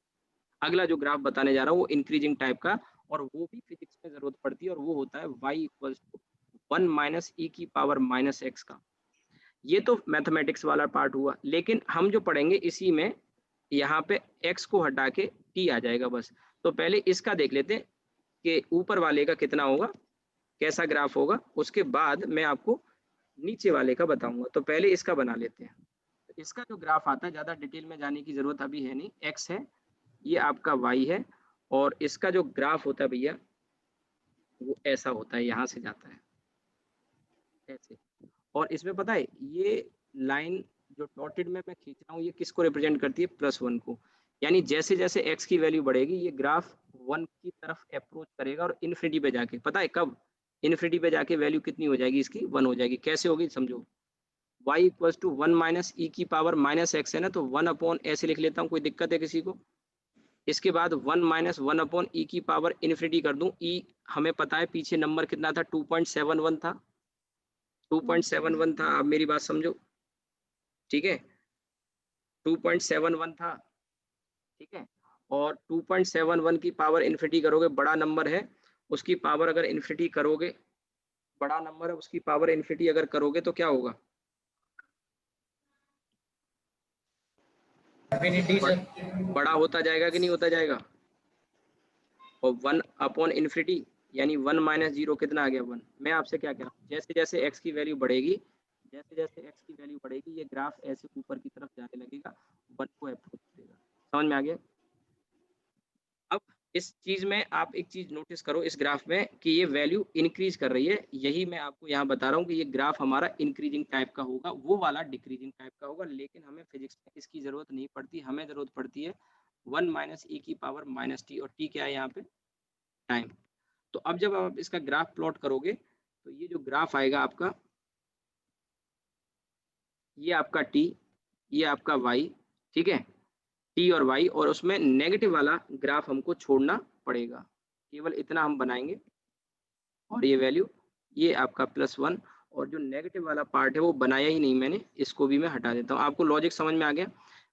अगला जो ग्राफ बताने जा रहा हूँ वो इंक्रीजिंग टाइप का, और वो भी फिजिक्स में जरूरत पड़ती है, और वो होता है y इक्वल्स टू 1 माइनस ई की पावर माइनस एक्स का। ये तो मैथमेटिक्स वाला पार्ट हुआ, लेकिन हम जो पढ़ेंगे इसी में यहाँ पे x को हटा के t आ जाएगा बस। तो पहले इसका देख लेते हैं कि ऊपर वाले का कितना होगा। कैसा ग्राफ होगा, उसके बाद मैं आपको नीचे वाले का बताऊंगा। तो पहले इसका बना लेते हैं। तो इसका जो ग्राफ आता है, ज़्यादा डिटेल में जाने की जरूरत अभी है नहीं। एक्स है, ये आपका वाई है, और इसका जो ग्राफ होता है भैया वो ऐसा होता है, यहाँ से जाता है ऐसे। और इसमें पता है ये लाइन जो डॉटेड में मैं खींच रहा हूँ, ये किसको रिप्रेजेंट करती है, +1 को। यानी जैसे जैसे एक्स की वैल्यू बढ़ेगी ये ग्राफ 1 की तरफ अप्रोच करेगा, और इन्फिनिटी पे जाके, पता है कब, इन्फिनिटी पे जाके वैल्यू कितनी हो जाएगी इसकी, 1 हो जाएगी। कैसे होगी समझो, y इक्वल्स टू 1 माइनस ई की पावर माइनस एक्स है ना, तो 1 अपॉन ऐसे लिख लेता हूँ, कोई दिक्कत है किसी को। इसके बाद 1 माइनस 1 अपॉन ई की पावर इन्फिनिटी कर दूं। ई हमें पता है पीछे नंबर कितना था, 2.71 था, 2.71 था। आप मेरी बात समझो, ठीक है, 2.71 था, ठीक है। और 2.71 की पावर इन्फिनिटी करोगे, बड़ा नंबर है उसकी पावर अगर इन्फिनिटी करोगे, बड़ा नंबर है उसकी पावर इन्फिनिटी अगर करोगे तो क्या होगा, इंफिनिटी सर। बड़ा होता जाएगा कि नहीं होता जाएगा। और 1 अपॉन इन्फिनिटी यानी 1 माइनस जीरो कितना आ गया, 1। मैं आपसे क्या कह रहा हूँ, जैसे जैसे एक्स की वैल्यू बढ़ेगी, जैसे जैसे एक्स की वैल्यू बढ़ेगी, ये ग्राफ ऐसे ऊपर की तरफ जाने लगेगा, 1 को अप्रोच करेगा। समझ में आ गया। अब इस चीज में आप एक चीज नोटिस करो इस ग्राफ में कि ये वैल्यू इंक्रीज कर रही है। यही मैं आपको यहाँ बता रहा हूँ कि ये ग्राफ हमारा इंक्रीजिंग टाइप का होगा, वो वाला डिक्रीजिंग टाइप का होगा। लेकिन हमें फिजिक्स में इसकी जरूरत नहीं पड़ती, हमें जरूरत पड़ती है 1 माइनस ई की पावर माइनस टी, और टी क्या है यहाँ पे, टाइम। तो अब जब आप इसका ग्राफ प्लॉट करोगे तो ये जो ग्राफ आएगा आपका, ये आपका टी, ये आपका वाई, ठीक है, टी और वाई, और उसमें नेगेटिव वाला ग्राफ हमको छोड़ना पड़ेगा। केवल इतना हम बनाएंगे, और ये वैल्यू, ये आपका +1, और जो नेगेटिव वाला पार्ट है वो बनाया ही नहीं मैंने, इसको भी मैं हटा देता हूँ। आपको लॉजिक समझ में आ गया।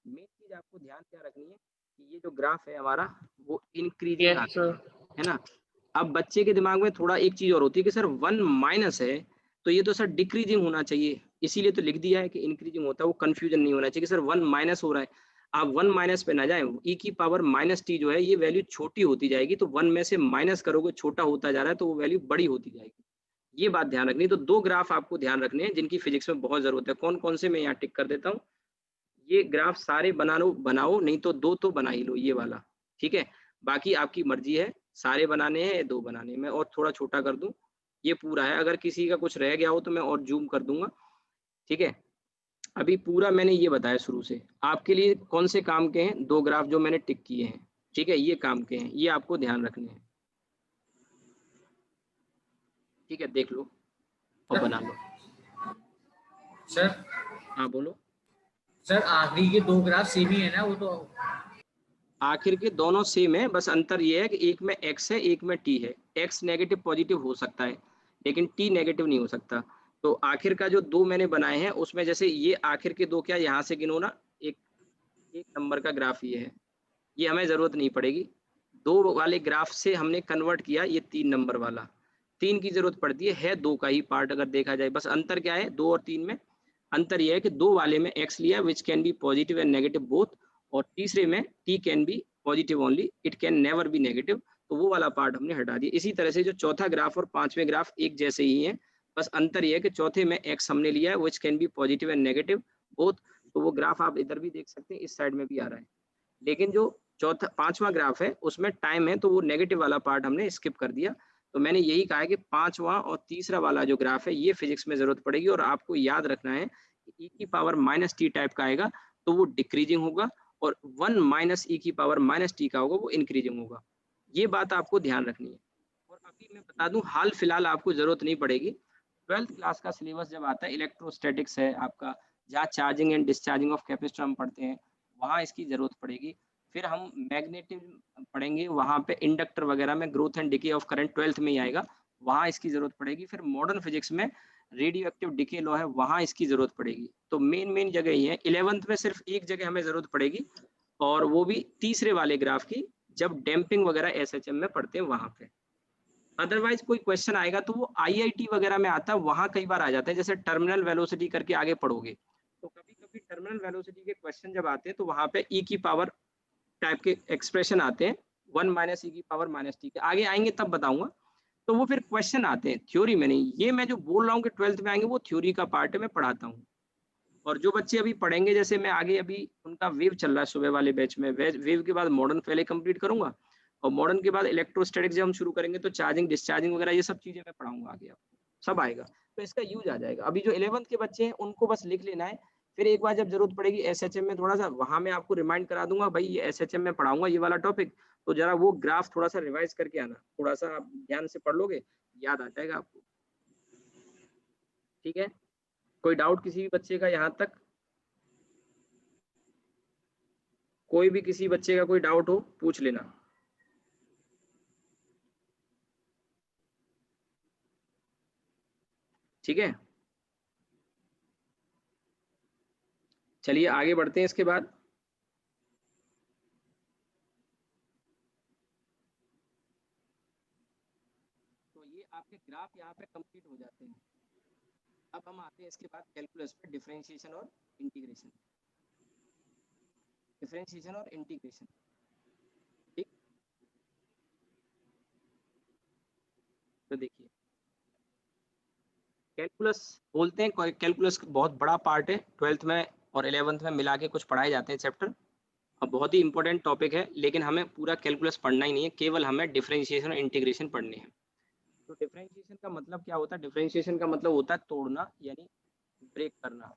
मेन चीज आपको ध्यान क्या रखनी है कि ये जो ग्राफ है हमारा वो इंक्रीजिंग यस सर। है ना। अब बच्चे के दिमाग में थोड़ा एक चीज और होती है कि सर 1 माइनस है तो ये तो सर डिक्रीजिंग होना चाहिए, इसीलिए तो लिख दिया है कि इंक्रीजिंग होता है। वो कंफ्यूजन नहीं होना चाहिए कि सर 1 माइनस हो रहा है। आप 1 माइनस पे ना जाए, ई की पावर माइनस टी जो है ये वैल्यू छोटी होती जाएगी, तो 1 में से माइनस करोगे, छोटा होता जा रहा है तो वो वैल्यू बड़ी होती जाएगी। ये बात ध्यान रखनी। तो दो ग्राफ आपको ध्यान रखने हैं जिनकी फिजिक्स में बहुत जरूरत है। कौन कौन से मैं यहाँ टिक कर देता हूँ। ये ग्राफ सारे बनाओ नहीं तो दो तो बना ही लो, ये वाला, ठीक है। बाकी आपकी मर्जी है, सारे बनाने हैं, दो बनाने हैं। मैं और थोड़ा छोटा कर दूं, ये पूरा है। अगर किसी का कुछ रह गया हो तो मैं और जूम कर दूंगा, ठीक है। अभी पूरा मैंने ये बताया शुरू से। आपके लिए कौन से काम के हैं, दो ग्राफ जो मैंने टिक किए हैं, ठीक है, ये काम के हैं, ये आपको ध्यान रखने हैं, ठीक है। देख लो और बना लो। सर हाँ बोलो। सर आखिरी के दो ग्राफ सेम ही है ना, वो तो। आखिर के दोनों सेम है, बस अंतर ये है कि एक में एक्स है एक में टी है। एक्स नेगेटिव पॉजिटिव हो सकता है लेकिन टी नेगेटिव नहीं हो सकता। तो आखिर का जो दो मैंने बनाए हैं उसमें जैसे ये आखिर के दो, क्या यहाँ से गिनो ना, एक एक नंबर का ग्राफ ये है, ये हमें जरूरत नहीं पड़ेगी। दो वाले ग्राफ से हमने कन्वर्ट किया ये 3 नंबर वाला, 3 की जरूरत पड़ती है दो का ही पार्ट अगर देखा जाए। बस अंतर क्या है 2 और 3 में, अंतर यह है कि दो वाले में एक्स लिया which can be positive and negative both, और तीसरे में T can be positive only, it can never be negative. तो वो वाला पार्ट हमने हटा दिया। इसी तरह से जो चौथा ग्राफ और पांचवें ग्राफ एक जैसे ही हैं, बस अंतर यह है कि चौथे में एक्स हमने लिया है which can be positive and negative both. तो वो ग्राफ आप इधर भी देख सकते हैं, इस साइड में भी आ रहा है। लेकिन जो चौथा पांचवा ग्राफ है उसमें टाइम है तो वो नेगेटिव वाला पार्ट हमने स्किप कर दिया। तो मैंने यही कहा है कि पांचवा और तीसरा वाला जो ग्राफ है ये फिजिक्स में जरूरत पड़ेगी, और आपको याद रखना है कि ई की पावर माइनस टी टाइप का आएगा तो वो डिक्रीजिंग होगा, और 1 माइनस ई की पावर माइनस टी का होगा वो इंक्रीजिंग होगा। ये बात आपको ध्यान रखनी है। और अभी मैं बता दूं हाल फिलहाल आपको जरूरत नहीं पड़ेगी। 12th क्लास का सिलेबस जब आता है, इलेक्ट्रोस्टैटिक्स है आपका, जहाँ charging and discharging of capacitor हम पढ़ते हैं, वहाँ इसकी जरूरत पड़ेगी। फिर हम मैग्नेटिज्म पढ़ेंगे, वहाँ पे इंडक्टर वगैरह में growth and decay of current 12th में ही आएगा, वहाँ इसकी जरूरत पड़ेगी। फिर मॉडर्न फिजिक्स में रेडियो एक्टिव डिके लॉ है, वहाँ इसकी जरूरत पड़ेगी। तो मेन जगह ही है। 11th में सिर्फ एक जगह हमें जरूरत पड़ेगी, और वो भी तीसरे वाले ग्राफ की, जब डैम्पिंग वगैरह एसएचएम में पढ़ते हैं वहाँ पे। अदरवाइज कोई क्वेश्चन आएगा तो वो आईआईटी वगैरह में आता है, वहाँ कई बार आ जाता है, जैसे टर्मिनल वेलोसिटी करके आगे पढ़ोगे तो कभी कभी टर्मिनल वेलोसिटी के क्वेश्चन जब आते हैं तो वहाँ पे ई की पावर टाइप के एक्सप्रेशन आते हैं, 1 माइनस ई की पावर माइनस टी के आगे आएंगे तब बताऊंगा। तो वो फिर क्वेश्चन आते हैं, थ्योरी में नहीं। ये मैं जो बोल रहा हूँ कि 12th में आएंगे, वो थ्योरी का पार्ट है, मैं पढ़ाता हूँ। और जो बच्चे अभी पढ़ेंगे, जैसे मैं आगे अभी उनका वेव चल रहा है सुबह वाले बैच में, वेव के बाद मॉडर्न पहले कंप्लीट करूंगा, और मॉडर्न के बाद इलेक्ट्रोस्टैटिक्स जब हम शुरू करेंगे तो चार्जिंग डिस्चार्जिंग वगैरह ये सब चीजें मैं पढ़ाऊंगा आगे आपको, सब आएगा। तो इसका यूज आ जाएगा। अभी जो 11th के बच्चे हैं उनको बस लिख लेना है, फिर एक बार जब जरूरत पड़ेगी एसएचएम में थोड़ा सा, वहां मैं आपको रिमाइंड करा दूंगा, भाई ये एसएचएम में पढ़ाऊंगा ये वाला टॉपिक, तो जरा वो ग्राफ थोड़ा सा रिवाइज करके आना, थोड़ा सा आप ध्यान से पढ़ लोगे, याद आ जाएगा आपको। ठीक है, कोई डाउट किसी भी बच्चे का यहाँ तक? कोई भी किसी बच्चे का कोई डाउट हो पूछ लेना। ठीक है, चलिए आगे बढ़ते हैं इसके बाद। तो ये आपके ग्राफ यहाँ पे कंप्लीट हो जाते हैं। अब हम आते हैं इसके बाद कैलकुलस पे, डिफरेंशिएशन और इंटीग्रेशन। डिफरेंशिएशन और इंटीग्रेशन, ठीक। तो देखिए, कैलकुलस बोलते हैं, कैलकुलस बहुत बड़ा पार्ट है, 12th में और 11th में मिला के कुछ पढ़ाए जाते हैं चैप्टर। अब बहुत ही इंपॉर्टेंट टॉपिक है, लेकिन हमें पूरा कैलकुलस पढ़ना ही नहीं है, केवल हमें डिफरेंशिएशन और इंटीग्रेशन पढ़ने हैं। तो डिफरेंशिएशन का मतलब क्या होता है? डिफरेंशिएशन का मतलब होता है तोड़ना, यानी ब्रेक करना।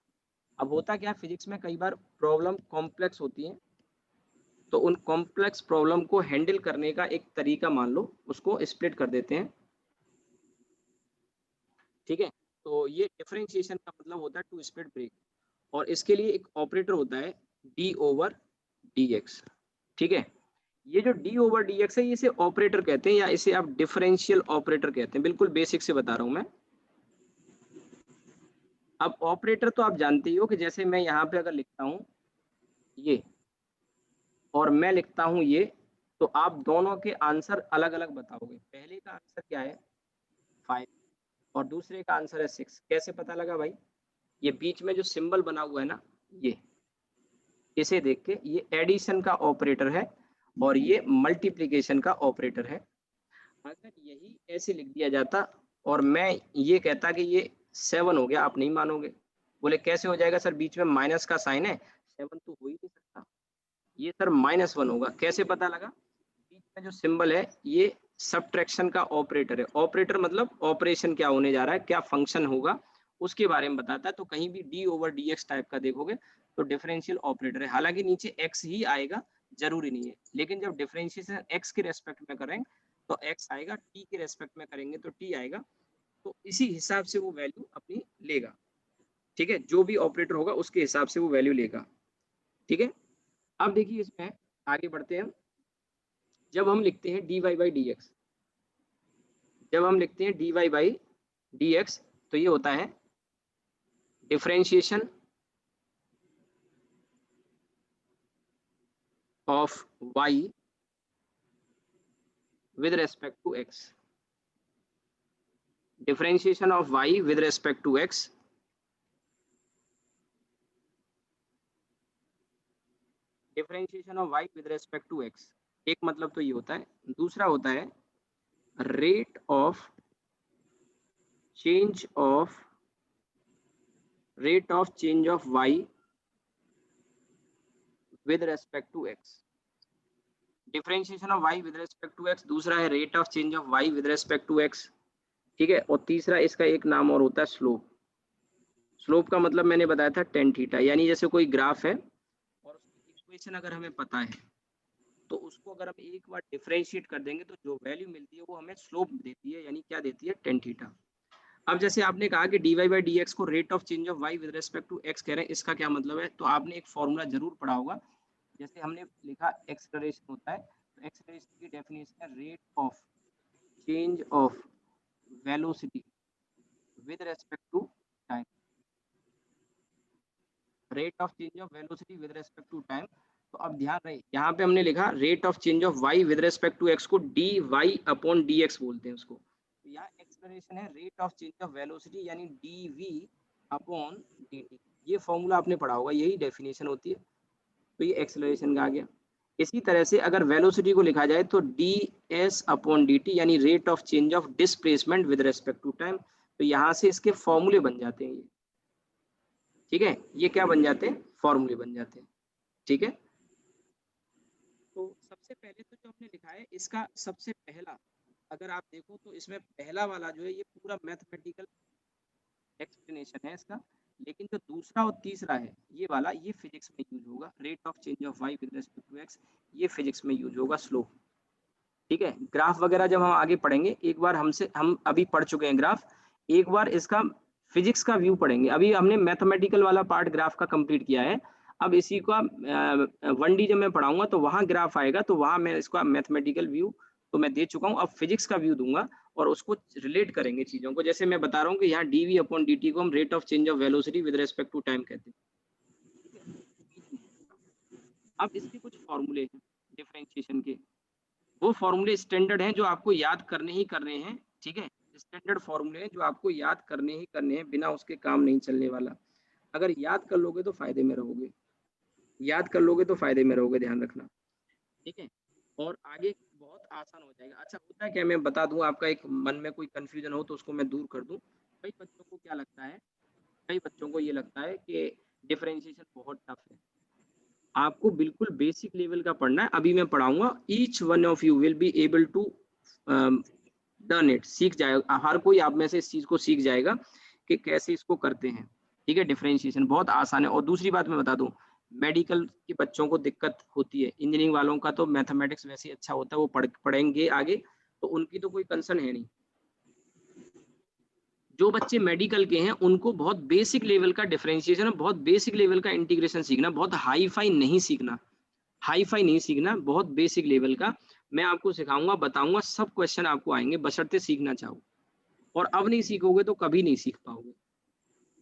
अब होता क्या है, फिजिक्स में कई बार प्रॉब्लम कॉम्प्लेक्स होती है, तो उन कॉम्प्लेक्स प्रॉब्लम को हैंडल करने का एक तरीका मान लो, उसको स्प्लिट कर देते हैं। ठीक है, तो ये डिफरेंशिएशन का मतलब होता है टू स्प्लिट ब्रेक, और इसके लिए एक ऑपरेटर होता है डी ओवर डी एक्स। ठीक है, ये जो डी ओवर डी एक्स है, इसे ऑपरेटर कहते हैं, या इसे आप डिफरेंशियल ऑपरेटर कहते हैं, बिल्कुल बेसिक से बता रहा हूं मैं। अब ऑपरेटर तो आप जानते ही हो कि जैसे मैं यहाँ पे अगर लिखता हूँ ये, और मैं लिखता हूँ ये, तो आप दोनों के आंसर अलग अलग बताओगे। पहले का आंसर क्या है? 5, और दूसरे का आंसर है 6। कैसे पता लगा भाई? ये बीच में जो सिंबल बना हुआ है ना, ये, इसे देख के ये एडिशन का ऑपरेटर है और ये मल्टीप्लिकेशन का ऑपरेटर है। अगर यही ऐसे लिख दिया जाता और मैं ये कहता कि ये 7 हो गया, आप नहीं मानोगे। बोले कैसे हो जाएगा सर, बीच में माइनस का साइन है, 7 तो हो ही नहीं सकता, ये सर -1 होगा। कैसे पता लगा? बीच में जो सिंबल है ये सब्ट्रैक्शन का ऑपरेटर है। ऑपरेटर मतलब ऑपरेशन क्या होने जा रहा है, क्या फंक्शन होगा, उसके बारे में बताता है। तो कहीं भी D over D x type का देखोगे तो डिफरेंशियल ऑपरेटर है। हालांकि नीचे एक्स ही आएगा, जरूरी नहीं है, लेकिन जब डिफरेंशिएशन एक्स के रेस्पेक्ट में करेंगे तो एक्स आएगा, टी के रेस्पेक्ट में करेंगे तो टी आएगा। तो इसी हिसाब से वो वैल्यू अपनी लेगा। ठीक है, जो भी ऑपरेटर होगा उसके हिसाब से वो वैल्यू लेगा। ठीक है, अब देखिए इसमें आगे बढ़ते हैं। जब हम लिखते हैं d Y by D x, जब हम लिखते हैं d Y by D x, तो ये होता है differentiation of Y with respect to x. Differentiation of Y with respect to x, differentiation of Y with respect to x, एक मतलब तो ये होता है। दूसरा होता है rate of change of, rate of change of Y with respect to x. Differentiation of Y with respect to x, दूसरा है rate of change of Y with respect to x. ठीक है, और तीसरा इसका एक नाम और होता है स्लोप। स्लोप का मतलब मैंने बताया था टेन थीटा, यानी जैसे कोई ग्राफ है और उसकी इक्वेशन अगर हमें पता है, तो उसको अगर हम एक बार डिफरेंशिएट कर देंगे तो जो वैल्यू मिलती है वो हमें स्लोप देती है, यानी क्या देती है? Tan theta. अब जैसे आपने कहा कि D Y by D X को rate of change of Y with respect to X कह रहे हैं, इसका क्या मतलब है? तो आपने एक फॉर्मूला जरूर पढ़ा होगा। जैसे हमने लिखा एक्सेलरेशन होता है, तो एक्सेलरेशन की डेफिनेशन है rate of change of velocity with respect to time. Rate of change of velocity with respect to time. तो अब ध्यान रहे, यहाँ पे हमने लिखा rate of change of Y with respect to X को D Y upon D X बोलते हैं उसको। तो यहाँ एक्सप्लेनेशन है rate of change of velocity, यानी D V upon D T. ये फॉर्मूला आपने पढ़ा होगा, यही डेफिनेशन होती है। तो ये एक्सेलरेशन का आ गया। इसी तरह से अगर वेलोसिटी को लिखा जाए तो ds अपॉन dt यानी rate of change of displacement with respect to time. तो यहाँ से इसके फॉर्मूले बन जाते हैं ये, ठीक है, ये क्या बन जाते हैं, फॉर्मूले बन जाते हैं, ठीक है। तो सबसे पहले तो जो हमने लिखा है इसका सबसे पहला, अगर आप देखो तो इसमें पहला वाला जो है ये पूरा मैथमेटिकल एक्सप्लेनेशन है इसका, लेकिन जो दूसरा और तीसरा है ये वाला, ये फिजिक्स में यूज होगा, rate of change of Y with respect to x, ये फिजिक्स में यूज होगा, स्लोप, ठीक है। ग्राफ वगैरह जब हम आगे पढ़ेंगे, एक बार हम अभी पढ़ चुके हैं ग्राफ, एक बार इसका फिजिक्स का व्यू पढ़ेंगे। अभी हमने मैथमेटिकल वाला पार्ट ग्राफ का कंप्लीट किया है, अब इसी का 1D जब मैं पढ़ाऊंगा तो वहां ग्राफ आएगा, तो वहां मैं इसका मैथमेटिकल व्यू तो मैं दे चुका हूं, अब फिजिक्स का व्यू दूंगा और उसको रिलेट करेंगे चीजों को। जैसे मैं बता रहा हूँ कि यहाँ dv अपॉन dt को हम rate of change of velocity with respect to time कहते हैं। अब इसके कुछ फॉर्मूले हैं डिफरेंशिएशन के, वो फॉर्मूले स्टैंडर्ड हैं जो आपको याद करने ही करने हैं, ठीक है, स्टैंडर्ड फॉर्मूले हैं जो आपको याद करने ही करने हैं, बिना उसके काम नहीं चलने वाला। अगर याद कर लोगे तो फायदे में रहोगे, याद कर लोगे तो फायदे में रहोगे, ध्यान रखना, ठीक है। और आगे बहुत आसान हो जाएगा। अच्छा होता है क्या, मैं बता दूं, आपका एक मन में कोई कंफ्यूजन हो तो उसको मैं दूर कर दूं। कई बच्चों को क्या लगता है, कई बच्चों को ये लगता है कि डिफरेंशिएशन बहुत टफ है। आपको बिल्कुल बेसिक लेवल का पढ़ना है, अभी मैं पढ़ाऊंगा, each one of you will be able to learn it, सीख जाएगा हर कोई आप में से इस चीज को सीख जाएगा कि कैसे इसको करते हैं, ठीक है। डिफरेंशिएशन बहुत आसान है। और दूसरी बात मैं बता दूं, मेडिकल के बच्चों को दिक्कत होती है, इंजीनियरिंग वालों का तो मैथमेटिक्स वैसे ही अच्छा होता है, वो पढ़ेंगे आगे, तो उनकी तो कोई कंसर्न है नहीं। जो बच्चे मेडिकल के हैं उनको बहुत बेसिक लेवल का डिफरेंशिएशन, बहुत बेसिक लेवल का इंटीग्रेशन सीखना, बहुत हाई फाई नहीं सीखना, हाई फाई नहीं सीखना, बहुत बेसिक लेवल का मैं आपको सिखाऊंगा, बताऊंगा, सब क्वेश्चन आपको आएंगे, बशर्ते सीखना चाहो। और अब नहीं सीखोगे तो कभी नहीं सीख पाओगे,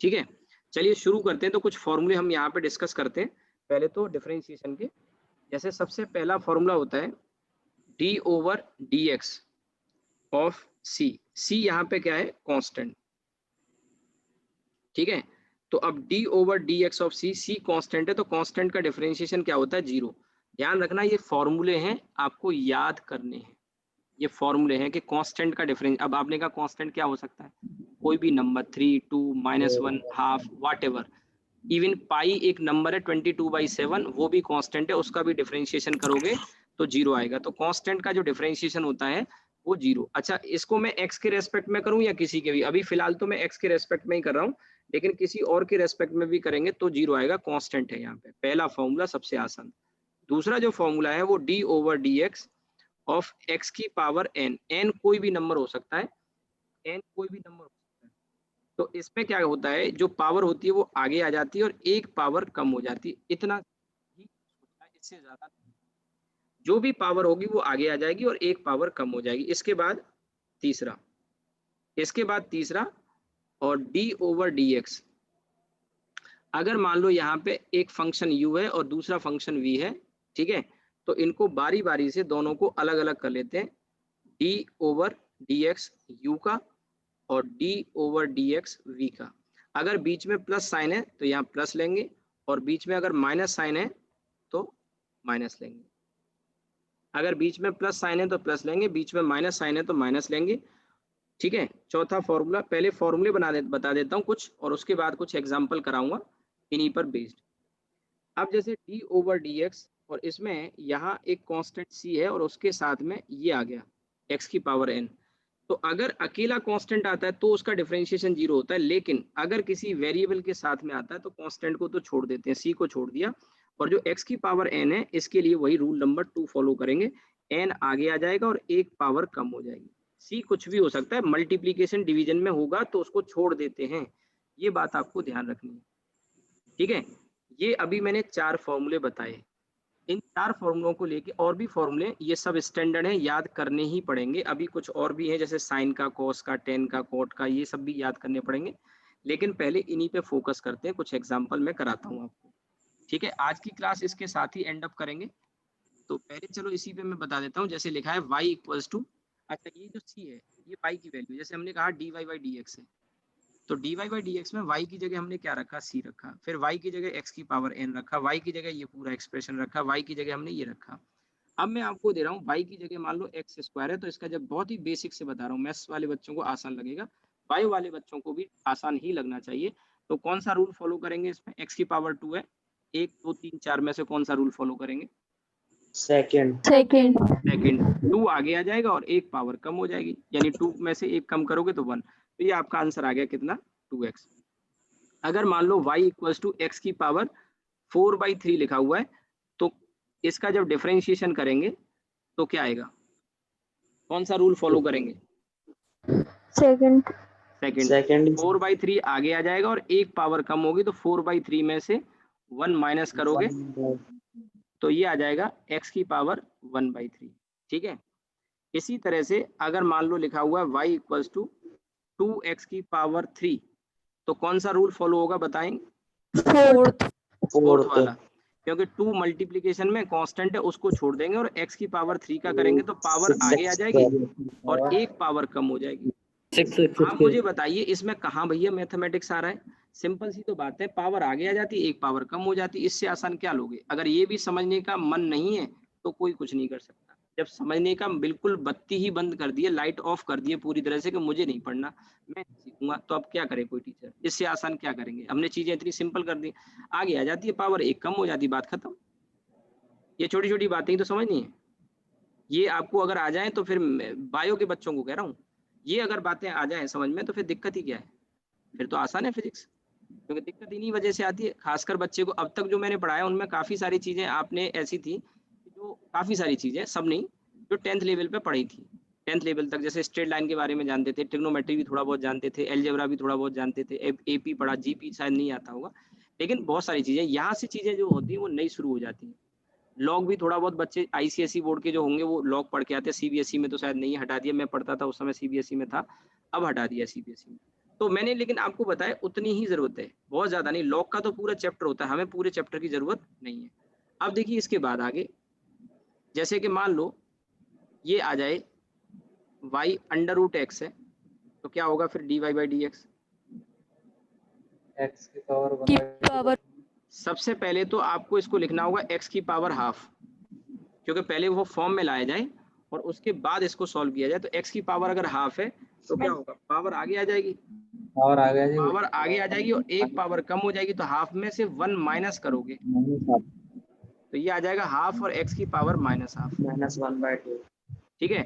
ठीक है। चलिए शुरू करते हैं। तो कुछ फॉर्मूले हम यहाँ पे डिस्कस करते हैं, पहले तो डिफरेंशिएशन के। जैसे सबसे पहला फॉर्मूला होता है D over D x of C, C यहाँ पे क्या है, कांस्टेंट, ठीक है। तो अब d over D x of C, c constant है तो कांस्टेंट का डिफरेंशिएशन क्या होता है, जीरो। ध्यान रखना ये फॉर्मूले हैं, आपको याद करने हैं, ये फॉर्मूले हैं कि कांस्टेंट का डिफरेंस। अब आपने कहा कांस्टेंट क्या हो सकता है, कोई भी number, 3, 2, -1, half, what ever, even पाई एक नंबर है 22/7, वो भी कांस्टेंट है, उसका भी डिफरेंशिएशन करोगे तो जीरो आएगा। तो कांस्टेंट का जो डिफरेंशिएशन होता है वो जीरो। अच्छा इसको मैं एक्स के रेस्पेक्ट में करूं या किसी के भी, अभी फिलहाल तो मैं एक्स के रेस्पेक्ट में ही कर रहा हूं, लेकिन किसी और के रेस्पेक्ट में भी करेंगे तो जीरो आएगा, कांस्टेंट है यहाँ पे। पहला फॉर्मूला सबसे आसान। दूसरा जो फॉर्मूला है वो D over D x of x की पावर एन, एन कोई भी नंबर हो सकता है, एन कोई भी नंबर हो सकता है। तो इसमें क्या होता है, जो पावर होती है वो आगे आ जाती है और एक पावर कम हो जाती है, इतना ही होता है, इससे ज्यादा नहीं। जो भी पावर होगी वो आगे आ जाएगी और एक पावर कम हो जाएगी। इसके बाद तीसरा, इसके बाद तीसरा, और डी ओवर डी एक्स, अगर मान लो यहाँ पे एक फंक्शन u है और दूसरा फंक्शन v है, ठीक है, तो इनको बारी बारी से दोनों को अलग अलग कर लेते हैं, d over D x u का और d over D x v का। अगर बीच में प्लस साइन है तो यहाँ प्लस लेंगे, और बीच में अगर माइनस साइन है तो माइनस लेंगे। अगर बीच में प्लस साइन है तो प्लस लेंगे, बीच में माइनस साइन है तो माइनस लेंगे, ठीक है। चौथा फॉर्मूला, पहले फॉर्मूले बता देता हूँ कुछ और उसके बाद कुछ एग्जाम्पल कराऊंगा इन्हीं पर बेस्ड। अब जैसे d ओवर डी एक्स, और इसमें यहाँ एक कांस्टेंट c है और उसके साथ में ये आ गया x की पावर n, तो अगर अकेला कांस्टेंट आता है तो उसका डिफरेंशिएशन जीरो होता है, लेकिन अगर किसी वेरिएबल के साथ में आता है तो कांस्टेंट को तो छोड़ देते हैं, c को छोड़ दिया, और जो x की पावर n है इसके लिए वही रूल नंबर 2 फॉलो करेंगे, n आगे आ जाएगा और एक पावर कम हो जाएगी। c कुछ भी हो सकता है, मल्टीप्लीकेशन डिवीजन में होगा तो उसको छोड़ देते हैं, ये बात आपको ध्यान रखनी है, ठीक है। ये अभी मैंने 4 फॉर्मूले बताए, इन 4 फॉर्मूलों को लेके और भी फॉर्मूले, ये सब स्टैंडर्ड हैं, याद करने ही पड़ेंगे। अभी कुछ और भी हैं जैसे साइन का, कॉस का, टेन का, कोट का, ये सब भी याद करने पड़ेंगे, लेकिन पहले इन्हीं पे फोकस करते हैं, कुछ एग्जांपल मैं कराता हूँ आपको, ठीक है। आज की क्लास इसके साथ ही एंड अप करेंगे। तो पहले चलो इसी पे मैं बता देता हूँ, जैसे लिखा है y इक्वल्स टू, अच्छा ये जो c है ये y की वैल्यू, जैसे हमने कहा dy बाई डी एक्स है, तो dy बाई dx में y की जगह हमने क्या रखा, c रखा, फिर y की जगह x की पावर n रखा, y की जगह ये पूरा एक्सप्रेशन रखा, y की जगह हमने ये रखा। अब मैं आपको दे रहा हूँ y की जगह मान लो x स्क्वायर है, तो इसका जब बहुत ही बेसिक से बता रहा हूँ, मैथ्स वाले बच्चों को आसान लगेगा, बायो वाले बच्चों को भी आसान ही लगना चाहिए। तो कौन सा रूल फॉलो करेंगे इसमें, x की पावर 2 है, 1 2 3 4 में से कौन सा रूल फॉलो करेंगे, सेकंड। सेकंड। 2 आगे आ जाएगा और 1 पावर कम हो जाएगी, यानी 2 में से 1 कम करोगे तो 1। तो ये आपका आंसर आ गया कितना, 2x। अगर मान लो y इक्वल्स टू x की पावर 4/3 लिखा हुआ है, तो इसका जब डिफरेंशिएशन करेंगे तो क्या आएगा, कौन सा रूल फॉलो करेंगे, सेकंड। सेकंड। 4/3 आगे आ जाएगा और 1 पावर कम होगी, तो 4/3 में से 1 माइनस करोगे तो ये आ जाएगा x की पावर 1/3। ठीक है। इसी तरह से अगर मान लो लिखा हुआ है y इक्वल्स टू 2x की पावर 3, तो कौन सा रूल फॉलो होगा बताएं, फोर्थ वाला, क्योंकि 2 मल्टीप्लीकेशन में कांस्टेंट है, उसको छोड़ देंगे और x की पावर 3 का करेंगे तो पावर आगे आ जाएगी और 1 पावर कम हो जाएगी। आप मुझे बताइए इसमें कहाँ भैया मैथमेटिक्स आ रहा है, सिंपल सी तो बात है, पावर आगे आ जाती है, 1 पावर कम हो जाती है, इससे आसान क्या लोगे। अगर ये भी समझने का मन नहीं है तो कोई कुछ नहीं कर सकता। जब समझने का बिल्कुल बत्ती ही बंद कर दिए, लाइट ऑफ कर दिए पूरी तरह से कि मुझे नहीं पढ़ना, मैं सीखूंगा, तो अब क्या करे कोई टीचर, इससे आसान क्या करेंगे। हमने चीजें इतनी सिंपल कर दी, आगे आ जाती है पावर 1 कम हो जाती है, बात खत्म। ये छोटी छोटी बातें ही तो समझनी है, ये आपको अगर आ जाए तो फिर बायो के बच्चों को कह रहा हूँ, ये अगर बातें आ जाए समझ में तो फिर दिक्कत ही क्या है, फिर तो आसान है फिजिक्स। क्योंकि दिक्कत इन्हीं वजह से आती है, खासकर बच्चे को। अब तक जो मैंने पढ़ाया उनमें काफी सारी चीजें आपने ऐसी थी जो, काफी सारी चीजें, सब नहीं, जो 10th लेवल पे पढ़ी थी। 10th लेवल तक जैसे स्ट्रेट लाइन के बारे में जानते थे, ट्रिग्नोमेट्री भी थोड़ा बहुत जानते थे, अलजेब्रा भी थोड़ा बहुत जानते थे, एपी पढ़ा, जीपी शायद नहीं आता होगा, लेकिन बहुत सारी चीजें यहाँ से चीजें जो होती हैं वो नई शुरू हो जाती हैं। लॉग भी थोड़ा बहुत बच्चे आईसीएसई बोर्ड के जो होंगे वो लॉग पढ़ के आते हैं, सीबीएसई में तो शायद नहीं, हटा दिया, मैं पढ़ता था उस समय सीबीएसई में था, अब हटा दिया सीबीएसई में। तो मैंने लेकिन आपको बताया उतनी ही जरूरत है, बहुत ज्यादा नहीं। लॉग का तो पूरा चैप्टर होता है, हमें पूरे चैप्टर की जरूरत नहीं है। अब देखिए इसके बाद आगे, जैसे कि मान लो ये आ जाए y अंडर रूट एक्स है, तो क्या होगा फिर dy by D x, x की पावर सबसे पहले तो आपको इसको लिखना होगा x की पावर हाफ, क्योंकि पहले वो फॉर्म में लाया जाए और उसके बाद इसको सॉल्व किया जाए। तो x की पावर अगर हाफ है तो क्या होगा, पावर आगे आ जाएगी, पावर आ गया जी, पावर आगे आ जाएगी और 1 पावर कम हो जाएगी, तो हाफ में से 1 माइनस करोगे तो ये आ जाएगा हाफ और x की पावर माइनस हाफ, -1/2। ठीक है।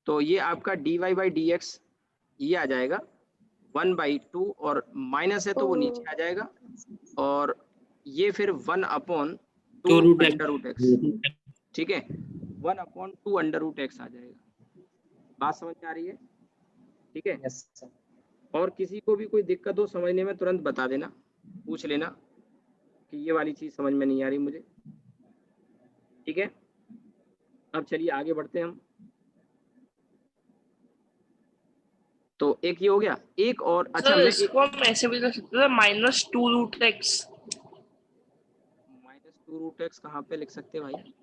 तो ये आपका dy बाई डी एक्स ये आ जाएगा 1/2, और माइनस है तो वो नीचे आ जाएगा, और ये फिर 1/2 अंडर रूट एक्स, ठीक है, 1/2 अंडर रूट एक्स आ जाएगा। बात समझ में आ रही है, ठीक है। Yes sir. और किसी को भी कोई दिक्कत हो समझने में तुरंत बता देना, पूछ लेना कि ये वाली चीज समझ में नहीं आ रही मुझे, ठीक है। अब चलिए आगे बढ़ते हैं हम। तो एक ये हो गया, एक और, अच्छा सर मैं इसको हम ऐसे भी कर सकते थे, -2 रूट एक्स। -2 रूट एक्स कहाँ पे लिख सकते हैं भाई,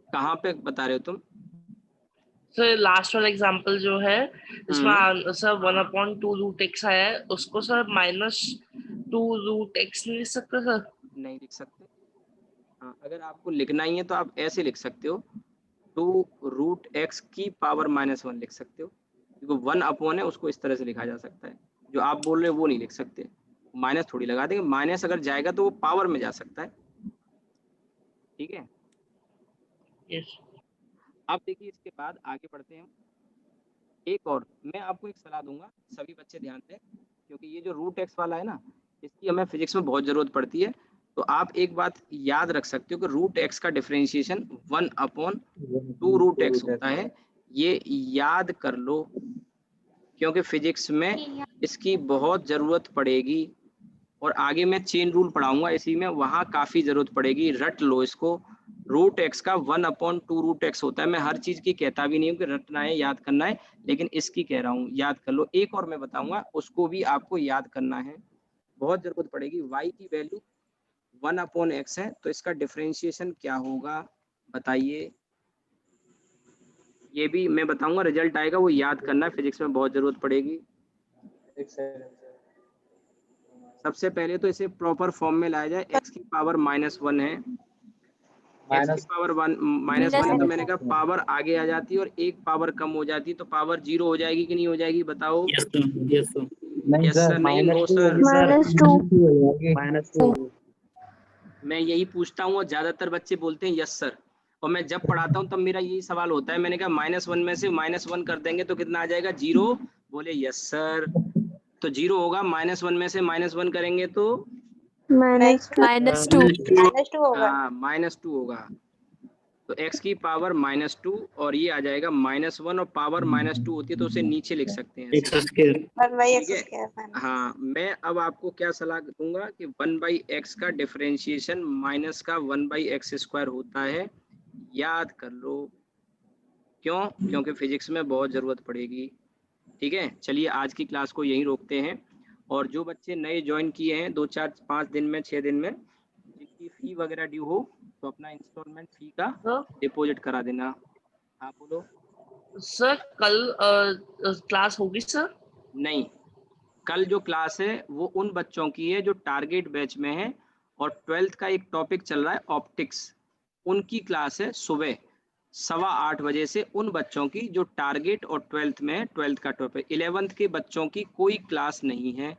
कहाँ पे बता रहे हो तुम, सर लास्ट वाला एग्जांपल जो है इसमें सर 1/2 रूट एक्स आया है, उसको सर -2 रूट एक्स नहीं लिख सकते सर? नहीं लिख सकते। हाँ, अगर आपको लिखना ही है तो आप ऐसे लिख सकते हो, 2 रूट एक्स की पावर -1 लिख सकते हो, क्योंकि 1/, है उसको इस तरह से लिखा जा सकता है। जो आप बोल रहे हो वो नहीं लिख सकते, माइनस थोड़ी लगा देंगे, माइनस अगर जाएगा तो वो पावर में जा सकता है, ठीक है। यस। अब देखिए इसके बाद आगे बढ़ते हैं। एक और मैं आपको एक सलाह दूंगा, सभी बच्चे ध्यान दें, क्योंकि ये जो रूट एक्स वाला है ना, इसकी हमें फिजिक्स में बहुत जरूरत पड़ती है। तो आप एक बात याद रख सकते हो कि रूट एक्स का डिफरेंशिएशन 1/2 रूट एक्स होता है, ये याद कर लो, क्योंकि फिजिक्स में इसकी बहुत जरूरत पड़ेगी। और आगे मैं चेन रूल पढ़ाऊंगा इसी में, वहां काफी जरूरत पड़ेगी, रट लो इसको। रूट एक्स का 1/2 रूट एक्स होता है। मैं हर चीज की कहता भी नहीं हूँ कि रटना है याद करना है, लेकिन इसकी कह रहा हूँ याद कर लो। एक और मैं बताऊंगा, उसको भी आपको याद करना है, बहुत जरूरत पड़ेगी। y की वैल्यू 1/x है, तो इसका डिफरेंशिएशन क्या होगा बताइए। ये भी मैं बताऊंगा, रिजल्ट आएगा वो याद करना, फिजिक्स में बहुत जरूरत पड़ेगी। सबसे पहले तो इसे प्रॉपर फॉर्म में लाया जाए। x की पावर -1 है, x की पावर -1 है, तो मैंने कहा पावर आगे आ जाती है और एक पावर कम हो जाती है, तो पावर 0 हो जाएगी कि नहीं हो जाएगी, बताओ। Yes sir, yes sir. Yes sir नहीं, नो सर। -2 मैं यही पूछता हूँ और ज्यादातर बच्चे बोलते हैं यस सर, और मैं जब पढ़ाता हूँ तब मेरा यही सवाल होता है। मैंने कहा -1 में से -1 कर देंगे तो कितना आ जाएगा, 0। बोले यस सर, तो 0 होगा। -1 में से -1 करेंगे तो -2 हाँ -2 होगा। तो x की पावर -2 और ये आ जाएगा -1, और पावर -2 होती है तो उसे नीचे लिख सकते हैं एक्स ऐसे। स्क्वायर। ठीक है। हाँ, मैं अब आपको क्या सलाह दूंगा कि 1/x का डिफरेंशिएशन माइनस का 1/x² होता है, याद कर लो। क्यों? क्योंकि फिजिक्स में बहुत जरूरत पड़ेगी। ठीक है, चलिए आज की क्लास को यहीं रोकते हैं। और जो बच्चे नए ज्वाइन किए हैं 2 4 5 दिन में 6 दिन में, जिनकी फी वगैरह ड्यू हो तो अपना इंस्टॉलमेंट फी का सर डिपॉजिट करा देना। हाँ बोलो। सर कल क्लास होगी सर? नहीं, कल जो क्लास है वो उन बच्चों की है जो टारगेट बैच में है, और 12th का एक टॉपिक चल रहा है ऑप्टिक्स, उनकी क्लास है सुबह 8:15 बजे से। उन बच्चों की जो टारगेट और 12th में है, 12th का टॉपिक। 11th के बच्चों की कोई क्लास नहीं है।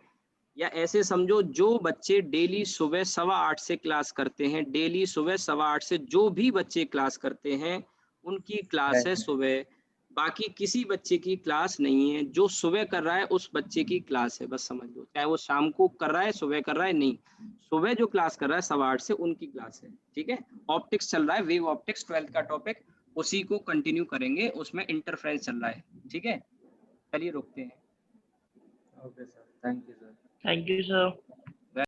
या ऐसे समझो, जो बच्चे डेली सुबह 8:15 से क्लास करते हैं, डेली सुबह 8:15 से जो भी बच्चे क्लास करते हैं उनकी क्लास है सुबह। बाकी किसी बच्चे की क्लास नहीं है। जो सुबह कर रहा है उस बच्चे की क्लास है, बस समझ लो। चाहे वो शाम को कर रहा है, सुबह कर रहा है, नहीं, सुबह जो क्लास कर रहा है 8:15 से उनकी क्लास है। ठीक है, ऑप्टिक्स चल रहा है, वेव ऑप्टिक्स 12th का टॉपिक, उसी को कंटिन्यू करेंगे। उसमें इंटरफेरेंस चल रहा है। ठीक है, चलिए रुकते हैं। Thank you sir.